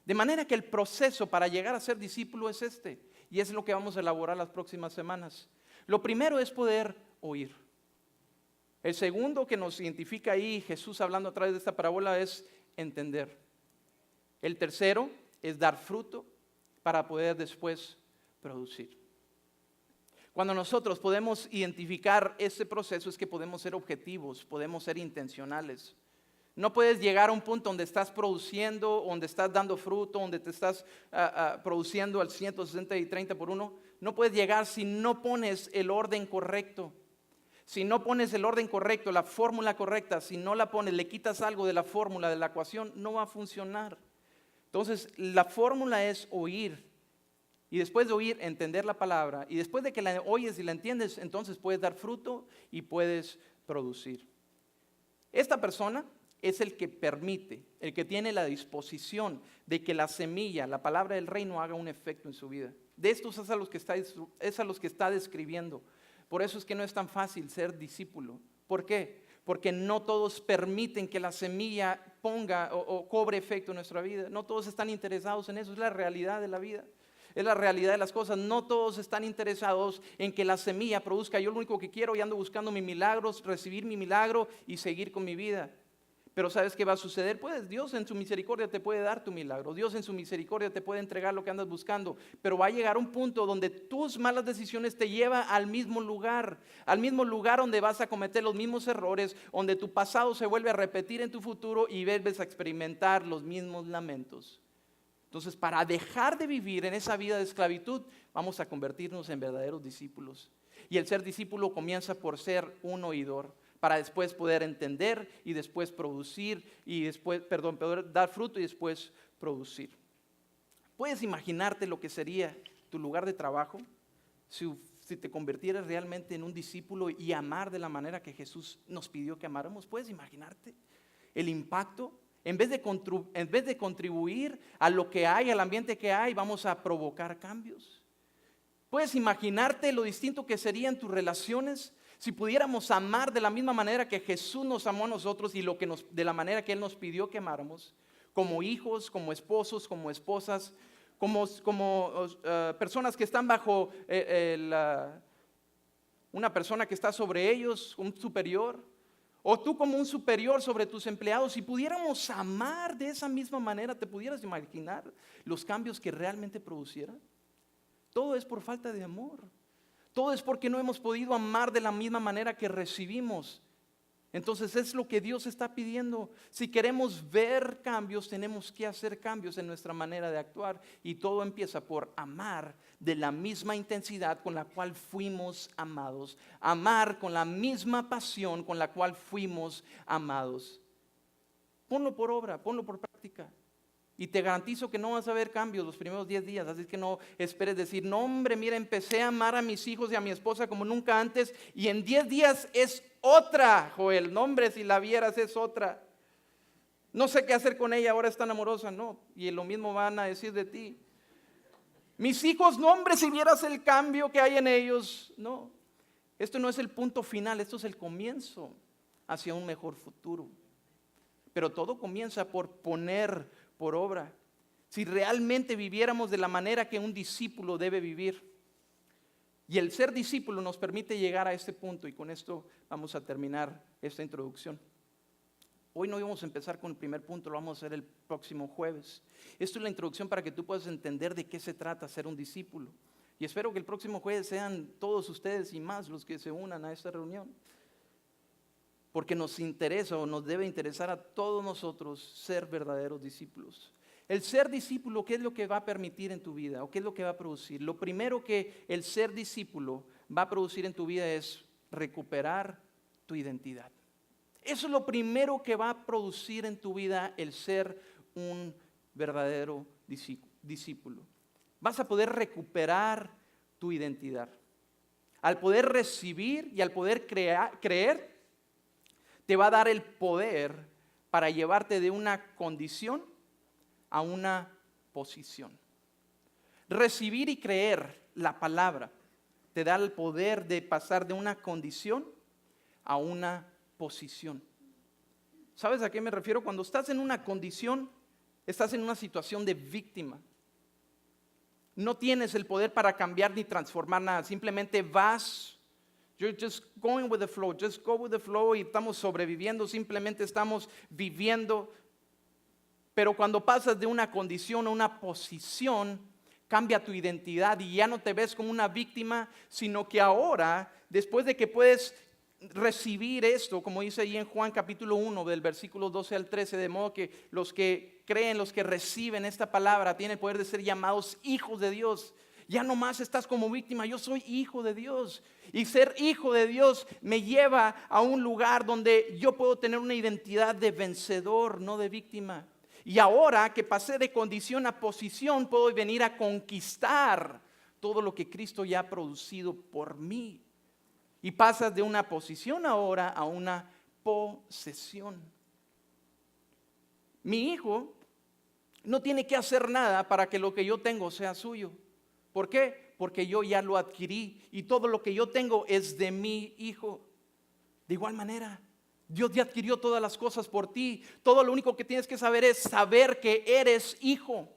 De manera que el proceso para llegar a ser discípulo es este, y es lo que vamos a elaborar las próximas semanas. Lo primero es poder oír. El segundo que nos identifica ahí, Jesús hablando a través de esta parábola, es entender. El tercero es dar fruto para poder después producir. Cuando nosotros podemos identificar ese proceso es que podemos ser objetivos, podemos ser intencionales. No puedes llegar a un punto donde estás produciendo, donde estás dando fruto, donde te estás produciendo al 160 y 30 por uno. No puedes llegar si no pones el orden correcto. Si no pones el orden correcto, la fórmula correcta, si no la pones, le quitas algo de la fórmula, de la ecuación, no va a funcionar. Entonces, la fórmula es oír. Y después de oír, entender la palabra. Y después de que la oyes y la entiendes, entonces puedes dar fruto y puedes producir. Esta persona es el que permite, el que tiene la disposición de que la semilla, la palabra del reino, haga un efecto en su vida. De estos es a los que está describiendo. Por eso es que no es tan fácil ser discípulo. ¿Por qué? Porque no todos permiten que la semilla ponga o cobre efecto en nuestra vida. No todos están interesados en eso, es la realidad de la vida. Es la realidad de las cosas. No todos están interesados en que la semilla produzca. Yo lo único que quiero y ando buscando mi milagro, recibir mi milagro y seguir con mi vida. Pero ¿sabes qué va a suceder? Pues Dios en su misericordia te puede dar tu milagro. Dios en su misericordia te puede entregar lo que andas buscando. Pero va a llegar un punto donde tus malas decisiones te llevan al mismo lugar donde vas a cometer los mismos errores, donde tu pasado se vuelve a repetir en tu futuro y vuelves a experimentar los mismos lamentos. Entonces, para dejar de vivir en esa vida de esclavitud, vamos a convertirnos en verdaderos discípulos. Y el ser discípulo comienza por ser un oidor, para después poder entender y después producir y después, poder dar fruto y después producir. ¿Puedes imaginarte lo que sería tu lugar de trabajo si te convirtieras realmente en un discípulo y amar de la manera que Jesús nos pidió que amáramos? ¿Puedes imaginarte el impacto? En vez de contribuir a lo que hay, al ambiente que hay, vamos a provocar cambios. ¿Puedes imaginarte lo distinto que serían tus relaciones si pudiéramos amar de la misma manera que Jesús nos amó a nosotros y de la manera que Él nos pidió que amáramos? Como hijos, como esposos, como esposas, como personas que están bajo una persona que está sobre ellos, un superior. O tú como un superior sobre tus empleados. Si pudiéramos amar de esa misma manera, ¿te pudieras imaginar los cambios que realmente produciera? Todo es por falta de amor. Todo es porque no hemos podido amar de la misma manera que recibimos. Entonces es lo que Dios está pidiendo. Si queremos ver cambios, tenemos que hacer cambios en nuestra manera de actuar. Y todo empieza por amar de la misma intensidad con la cual fuimos amados. Amar con la misma pasión con la cual fuimos amados. Ponlo por obra, ponlo por práctica. Y te garantizo que no vas a ver cambios los primeros 10 días. Así que no esperes decir, no hombre, mira, empecé a amar a mis hijos y a mi esposa como nunca antes. Y en 10 días es otra, Joel. No hombre, si la vieras es otra. No sé qué hacer con ella, ahora es tan amorosa. No, y lo mismo van a decir de ti. Mis hijos, no hombre, si vieras el cambio que hay en ellos. No, esto no es el punto final, esto es el comienzo hacia un mejor futuro. Pero todo comienza por poner por obra. Si realmente viviéramos de la manera que un discípulo debe vivir. Y el ser discípulo nos permite llegar a este punto, y con esto vamos a terminar esta introducción. Hoy no íbamos a empezar con el primer punto, lo vamos a hacer el próximo jueves. Esto es la introducción para que tú puedas entender de qué se trata ser un discípulo. Y espero que el próximo jueves sean todos ustedes y más los que se unan a esta reunión. porque nos interesa o nos debe interesar a todos nosotros ser verdaderos discípulos. El ser discípulo, ¿qué es lo que va a permitir en tu vida? ¿O qué es lo que va a producir? Lo primero que el ser discípulo va a producir en tu vida es recuperar tu identidad. Eso es lo primero que va a producir en tu vida el ser un verdadero discípulo. Vas a poder recuperar tu identidad. Al poder recibir y al poder creer, te va a dar el poder para llevarte de una condición a una posición. Recibir y creer la palabra te da el poder de pasar de una condición a una posición. ¿Sabes a qué me refiero? Cuando estás en una condición, estás en una situación de víctima. No tienes el poder para cambiar ni transformar nada. Simplemente vas. You're just going with the flow. Just go with the flow y estamos sobreviviendo. Simplemente estamos viviendo. Pero cuando pasas de una condición a una posición, cambia tu identidad y ya no te ves como una víctima, sino que ahora, después de que puedes recibir esto, como dice ahí en Juan capítulo 1, del versículo 12 al 13, de modo que los que creen, los que reciben esta palabra, tienen el poder de ser llamados hijos de Dios. Ya no más estás como víctima, yo soy hijo de Dios. Y ser hijo de Dios me lleva a un lugar donde yo puedo tener una identidad de vencedor, no de víctima. Y ahora que pasé de condición a posición, puedo venir a conquistar todo lo que Cristo ya ha producido por mí. Y pasas de una posición ahora a una posesión. Mi hijo no tiene que hacer nada para que lo que yo tengo sea suyo. ¿Por qué? Porque yo ya lo adquirí y todo lo que yo tengo es de mi hijo. De igual manera, Dios ya adquirió todas las cosas por ti. Todo lo único que tienes que saber es saber que eres hijo.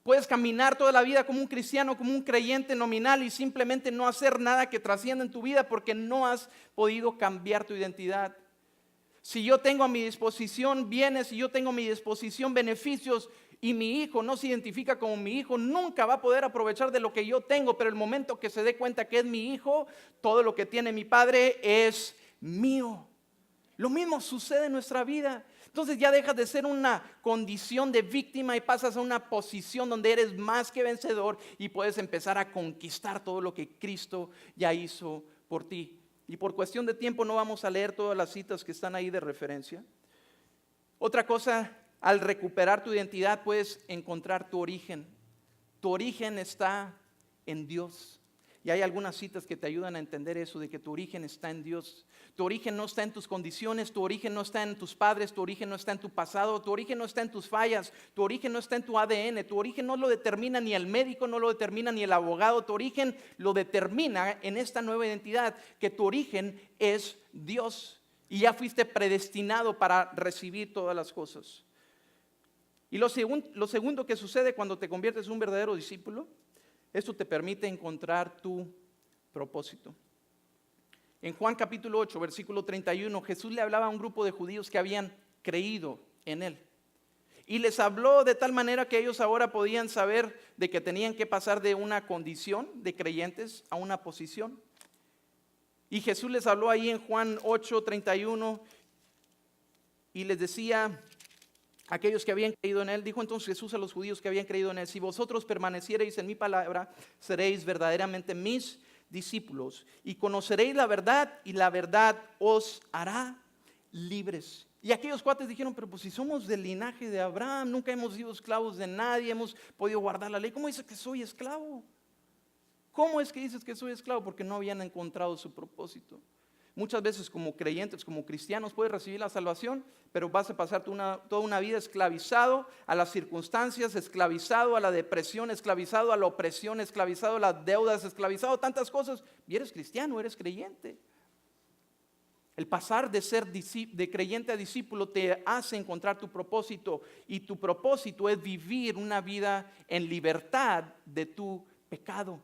Puedes caminar toda la vida como un cristiano, como un creyente nominal y simplemente no hacer nada que trascienda en tu vida porque no has podido cambiar tu identidad. Si yo tengo a mi disposición bienes, si yo tengo a mi disposición beneficios y mi hijo no se identifica como mi hijo, nunca va a poder aprovechar de lo que yo tengo, pero el momento que se dé cuenta que es mi hijo, todo lo que tiene mi padre es mío. Lo mismo sucede en nuestra vida. Entonces ya dejas de ser una condición de víctima y pasas a una posición donde eres más que vencedor y puedes empezar a conquistar todo lo que Cristo ya hizo por ti. Y por cuestión de tiempo no vamos a leer todas las citas que están ahí de referencia. Otra cosa, al recuperar tu identidad puedes encontrar tu origen. Tu origen está en Dios. Y hay algunas citas que te ayudan a entender eso, de que tu origen está en Dios. Tu origen no está en tus condiciones, tu origen no está en tus padres, tu origen no está en tu pasado, tu origen no está en tus fallas, tu origen no está en tu ADN, tu origen no lo determina ni el médico, no lo determina ni el abogado, tu origen lo determina en esta nueva identidad, que tu origen es Dios. Y ya fuiste predestinado para recibir todas las cosas. Y lo segundo que sucede cuando te conviertes en un verdadero discípulo, esto te permite encontrar tu propósito. En Juan capítulo 8, versículo 31, Jesús le hablaba a un grupo de judíos que habían creído en Él. Y les habló de tal manera que ellos ahora podían saber de que tenían que pasar de una condición de creyentes a una posición. Y Jesús les habló ahí en Juan 8, 31 y les decía: aquellos que habían creído en Él, dijo entonces Jesús a los judíos que habían creído en Él: si vosotros permaneciereis en mi palabra, seréis verdaderamente mis discípulos y conoceréis la verdad y la verdad os hará libres. Y aquellos cuates dijeron: pero pues si somos del linaje de Abraham, nunca hemos sido esclavos de nadie, hemos podido guardar la ley, ¿cómo dices que soy esclavo? ¿Cómo es que dices que soy esclavo? Porque no habían encontrado su propósito. Muchas veces como creyentes, como cristianos, puedes recibir la salvación, pero vas a pasar toda una vida esclavizado a las circunstancias, esclavizado a la depresión, esclavizado a la opresión, esclavizado a las deudas, esclavizado a tantas cosas. Y eres cristiano, eres creyente. El pasar de ser de creyente a discípulo te hace encontrar tu propósito, y tu propósito es vivir una vida en libertad de tu pecado.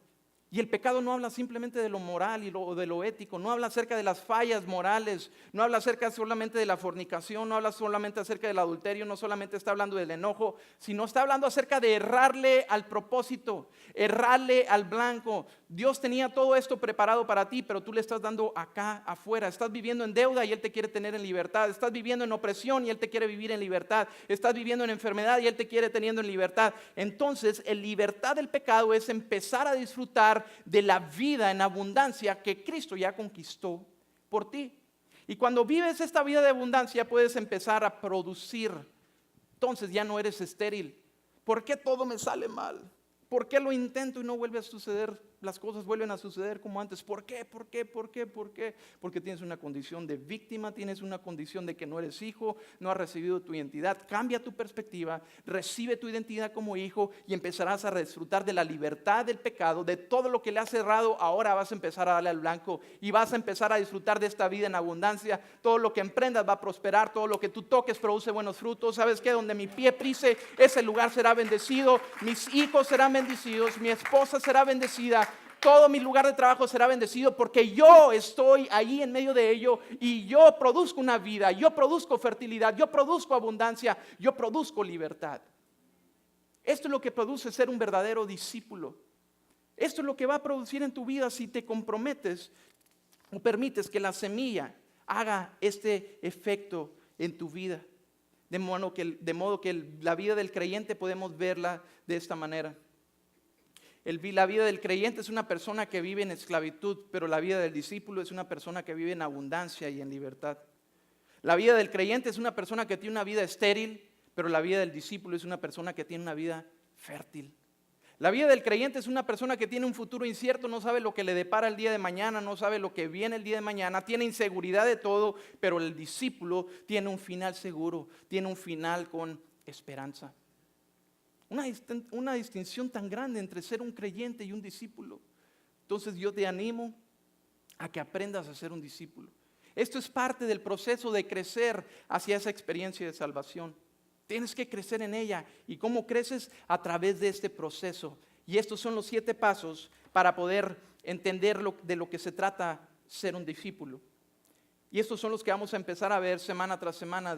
Y el pecado no habla simplemente de lo moral y de lo ético, no habla acerca de las fallas morales, no habla acerca solamente de la fornicación, no habla solamente acerca del adulterio, no solamente está hablando del enojo, sino está hablando acerca de errarle al propósito, errarle al blanco. Dios tenía todo esto preparado para ti, pero tú le estás dando acá afuera. Estás viviendo en deuda y Él te quiere tener en libertad. Estás viviendo en opresión y Él te quiere vivir en libertad. Estás viviendo en enfermedad y Él te quiere teniendo en libertad. Entonces, la libertad del pecado es empezar a disfrutar de la vida en abundancia que Cristo ya conquistó por ti. Y cuando vives esta vida de abundancia, puedes empezar a producir. Entonces ya no eres estéril. ¿Por qué todo me sale mal? ¿Por qué lo intento y no vuelve a suceder? Las cosas vuelven a suceder como antes. ¿Por qué? ¿Por qué? ¿Por qué? ¿Por qué? Porque tienes una condición de víctima, tienes una condición de que no eres hijo, no has recibido tu identidad. Cambia tu perspectiva, recibe tu identidad como hijo y empezarás a disfrutar de la libertad del pecado, de todo lo que le has cerrado. Ahora vas a empezar a darle al blanco y vas a empezar a disfrutar de esta vida en abundancia. Todo lo que emprendas va a prosperar, todo lo que tú toques produce buenos frutos. ¿Sabes qué? Donde mi pie pise, ese lugar será bendecido, mis hijos serán bendecidos, mi esposa será bendecida. Todo mi lugar de trabajo será bendecido porque yo estoy ahí en medio de ello y yo produzco una vida, yo produzco fertilidad, yo produzco abundancia, yo produzco libertad. Esto es lo que produce ser un verdadero discípulo. Esto es lo que va a producir en tu vida si te comprometes o permites que la semilla haga este efecto en tu vida. De modo que la vida del creyente podemos verla de esta manera. La vida del creyente es una persona que vive en esclavitud, pero la vida del discípulo es una persona que vive en abundancia y en libertad. La vida del creyente es una persona que tiene una vida estéril, pero la vida del discípulo es una persona que tiene una vida fértil. La vida del creyente es una persona que tiene un futuro incierto, no sabe lo que le depara el día de mañana, no sabe lo que viene el día de mañana, tiene inseguridad de todo, pero el discípulo tiene un final seguro, tiene un final con esperanza. Una distinción tan grande entre ser un creyente y un discípulo. Entonces yo te animo a que aprendas a ser un discípulo. Esto es parte del proceso de crecer hacia esa experiencia de salvación. Tienes que crecer en ella. ¿Y cómo creces? A través de este proceso. Y estos son los 7 pasos para poder entender de lo que se trata ser un discípulo. Y estos son los que vamos a empezar a ver semana tras semana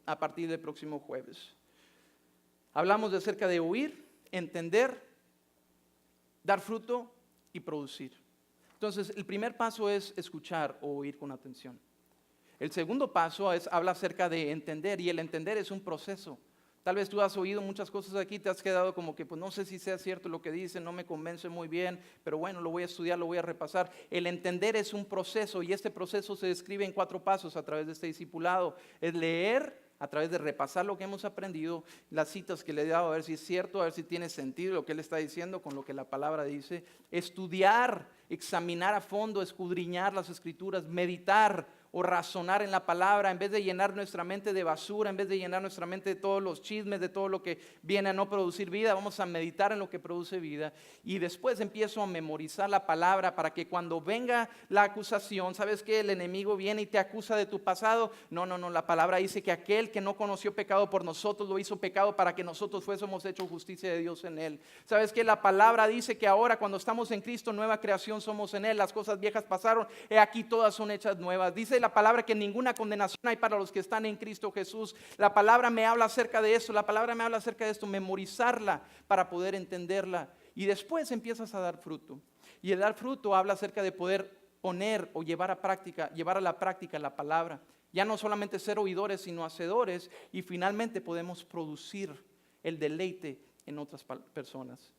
a partir del próximo jueves. Hablamos acerca de oír, entender, dar fruto y producir. Entonces, el primer paso es escuchar o oír con atención. El segundo paso habla acerca de entender, y el entender es un proceso. Tal vez tú has oído muchas cosas aquí, te has quedado como que pues no sé si sea cierto lo que dicen, no me convence muy bien, pero bueno, lo voy a estudiar, lo voy a repasar. El entender es un proceso y este proceso se describe en 4 pasos a través de este discipulado. Es leer, a través de repasar lo que hemos aprendido, las citas que le he dado, a ver si es cierto, a ver si tiene sentido lo que él está diciendo con lo que la palabra dice. Estudiar, examinar a fondo, escudriñar las escrituras, meditar o razonar en la palabra, en vez de llenar nuestra mente de basura, en vez de llenar nuestra mente de todos los chismes, de todo lo que viene a no producir vida, vamos a meditar en lo que produce vida. Y después empiezo a memorizar la palabra para que cuando venga la acusación, ¿sabes qué? El enemigo viene y te acusa de tu pasado. No, la palabra dice que aquel que no conoció pecado por nosotros lo hizo pecado para que nosotros fuésemos hechos justicia de Dios en él. ¿Sabes qué? La palabra dice que ahora cuando estamos en Cristo, nueva creación somos en él. Las cosas viejas pasaron, he aquí todas son hechas nuevas. Dice la palabra que ninguna condenación hay para los que están en Cristo Jesús. La palabra me habla acerca de eso, la palabra me habla acerca de esto, memorizarla para poder entenderla. Y después empiezas a dar fruto. Y el dar fruto habla acerca de poder poner o llevar a la práctica la palabra. Ya no solamente ser oidores, sino hacedores. Y finalmente podemos producir el deleite en otras personas.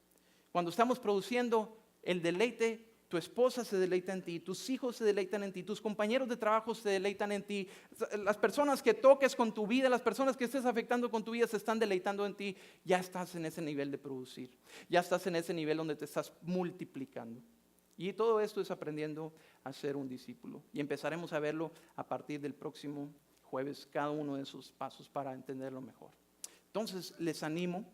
Cuando estamos produciendo el deleite, tu esposa se deleita en ti, tus hijos se deleitan en ti, tus compañeros de trabajo se deleitan en ti, las personas que toques con tu vida, las personas que estés afectando con tu vida se están deleitando en ti. Ya estás en ese nivel de producir, ya estás en ese nivel donde te estás multiplicando. Y todo esto es aprendiendo a ser un discípulo. Y empezaremos a verlo a partir del próximo jueves, cada uno de esos pasos para entenderlo mejor. Entonces les animo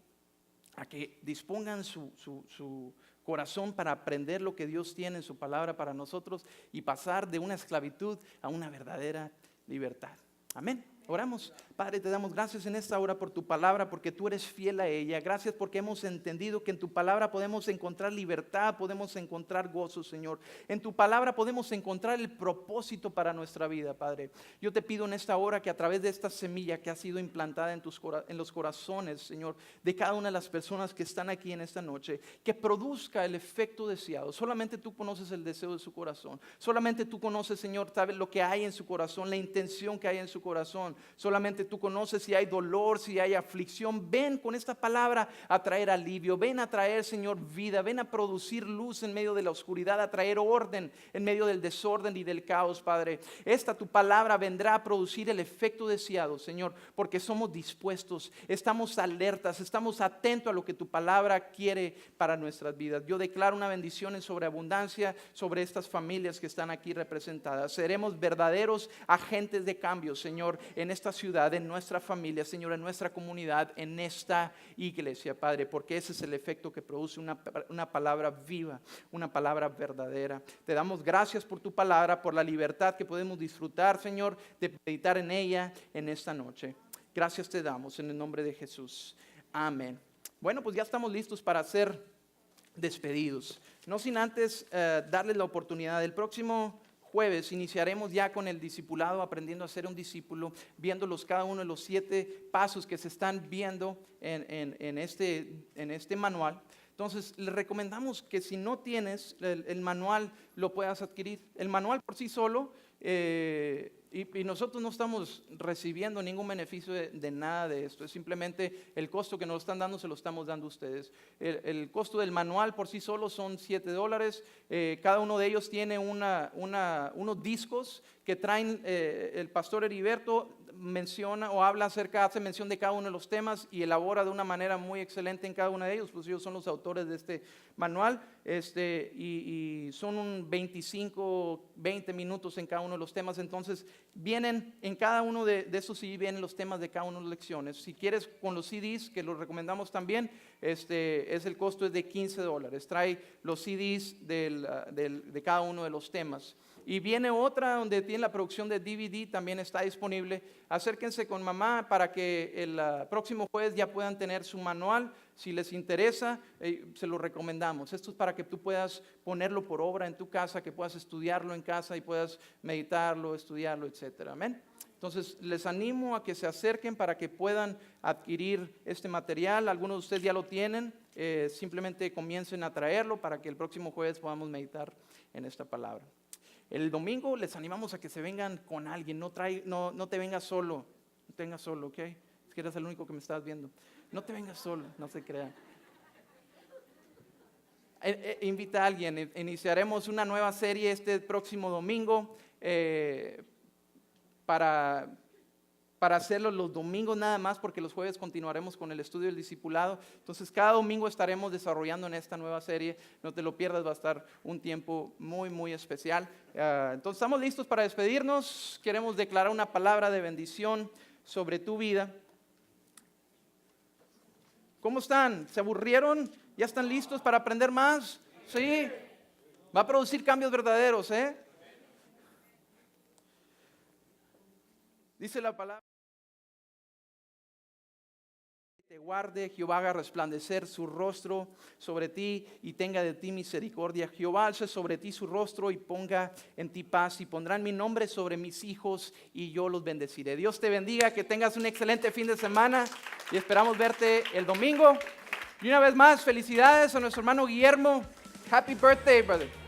a que dispongan su corazón para aprender lo que Dios tiene en su palabra para nosotros y pasar de una esclavitud a una verdadera libertad. Amén. Oramos. Padre, te damos gracias en esta hora por tu palabra, porque tú eres fiel a ella. Gracias porque hemos entendido que en tu palabra podemos encontrar libertad, podemos encontrar gozo, Señor. En tu palabra podemos encontrar el propósito para nuestra vida, Padre. Yo te pido en esta hora que a través de esta semilla que ha sido implantada en los corazones, Señor, de cada una de las personas que están aquí en esta noche, que produzca el efecto deseado. Solamente tú conoces el deseo de su corazón. Solamente tú conoces, Señor, sabes lo que hay en su corazón, la intención que hay en su corazón. Solamente tú conoces si hay dolor, si hay aflicción. Ven con esta palabra a traer alivio. Ven a traer, Señor, vida. Ven a producir luz en medio de la oscuridad, a traer orden en medio del desorden y del caos, Padre. Esta tu palabra vendrá a producir el efecto deseado, Señor, porque somos dispuestos, estamos alertas, estamos atentos a lo que tu palabra quiere para nuestras vidas. Yo declaro una bendición en sobreabundancia sobre estas familias que están aquí representadas. Seremos verdaderos agentes de cambio, Señor, en esta ciudad, en nuestra familia, Señor, en nuestra comunidad, en esta iglesia, Padre, porque ese es el efecto que produce una palabra viva, una palabra verdadera. Te damos gracias por tu palabra, por la libertad que podemos disfrutar, Señor, de meditar en ella en esta noche. Gracias te damos en el nombre de Jesús. Amén. Bueno, pues ya estamos listos para ser despedidos. No sin antes darles la oportunidad. El próximo jueves iniciaremos ya con el discipulado, aprendiendo a ser un discípulo, viéndolos cada uno de los 7 pasos que se están viendo en este manual. Entonces, les recomendamos que si no tienes el manual, lo puedas adquirir. El manual por sí solo, y nosotros no estamos recibiendo ningún beneficio de nada de esto. Es simplemente el costo que nos están dando, se lo estamos dando a ustedes. El costo del manual por sí solo son $7. Cada uno de ellos tiene unos discos que traen, el pastor Heriberto menciona o habla acerca, hace mención de cada uno de los temas y elabora de una manera muy excelente en cada uno de ellos, pues ellos son los autores de este manual, y son 20 minutos en cada uno de los temas. Entonces vienen en cada uno de esos CDs, vienen los temas de cada una de las lecciones. Si quieres con los CDs, que los recomendamos también, el costo es de $15. Trae los CDs de cada uno de los temas. Y viene otra donde tiene la producción de DVD, también está disponible. Acérquense con mamá para que el próximo jueves ya puedan tener su manual. Si les interesa, se lo recomendamos. Esto es para que tú puedas ponerlo por obra en tu casa, que puedas estudiarlo en casa y puedas meditarlo, estudiarlo, etcétera. Amén. Entonces, les animo a que se acerquen para que puedan adquirir este material. Algunos de ustedes ya lo tienen. Simplemente comiencen a traerlo para que el próximo jueves podamos meditar en esta palabra. El domingo les animamos a que se vengan con alguien, no te vengas solo, no te vengas solo, ¿ok? Es que eres el único que me estás viendo. No te vengas solo, no se crean. Invita a alguien, iniciaremos una nueva serie este próximo domingo para hacerlo los domingos nada más, porque los jueves continuaremos con el estudio del discipulado. Entonces cada domingo estaremos desarrollando en esta nueva serie. No te lo pierdas, va a estar un tiempo muy, muy especial. Entonces estamos listos para despedirnos. Queremos declarar una palabra de bendición sobre tu vida. ¿Cómo están? ¿Se aburrieron? ¿Ya están listos para aprender más? Sí. Va a producir cambios verdaderos, ¿eh? Dice la palabra: te guarde, Jehová haga resplandecer su rostro sobre ti y tenga de ti misericordia. Jehová alce sobre ti su rostro y ponga en ti paz, y pondrán mi nombre sobre mis hijos y yo los bendeciré. Dios te bendiga, que tengas un excelente fin de semana y esperamos verte el domingo. Y una vez más, felicidades a nuestro hermano Guillermo. Happy birthday, brother.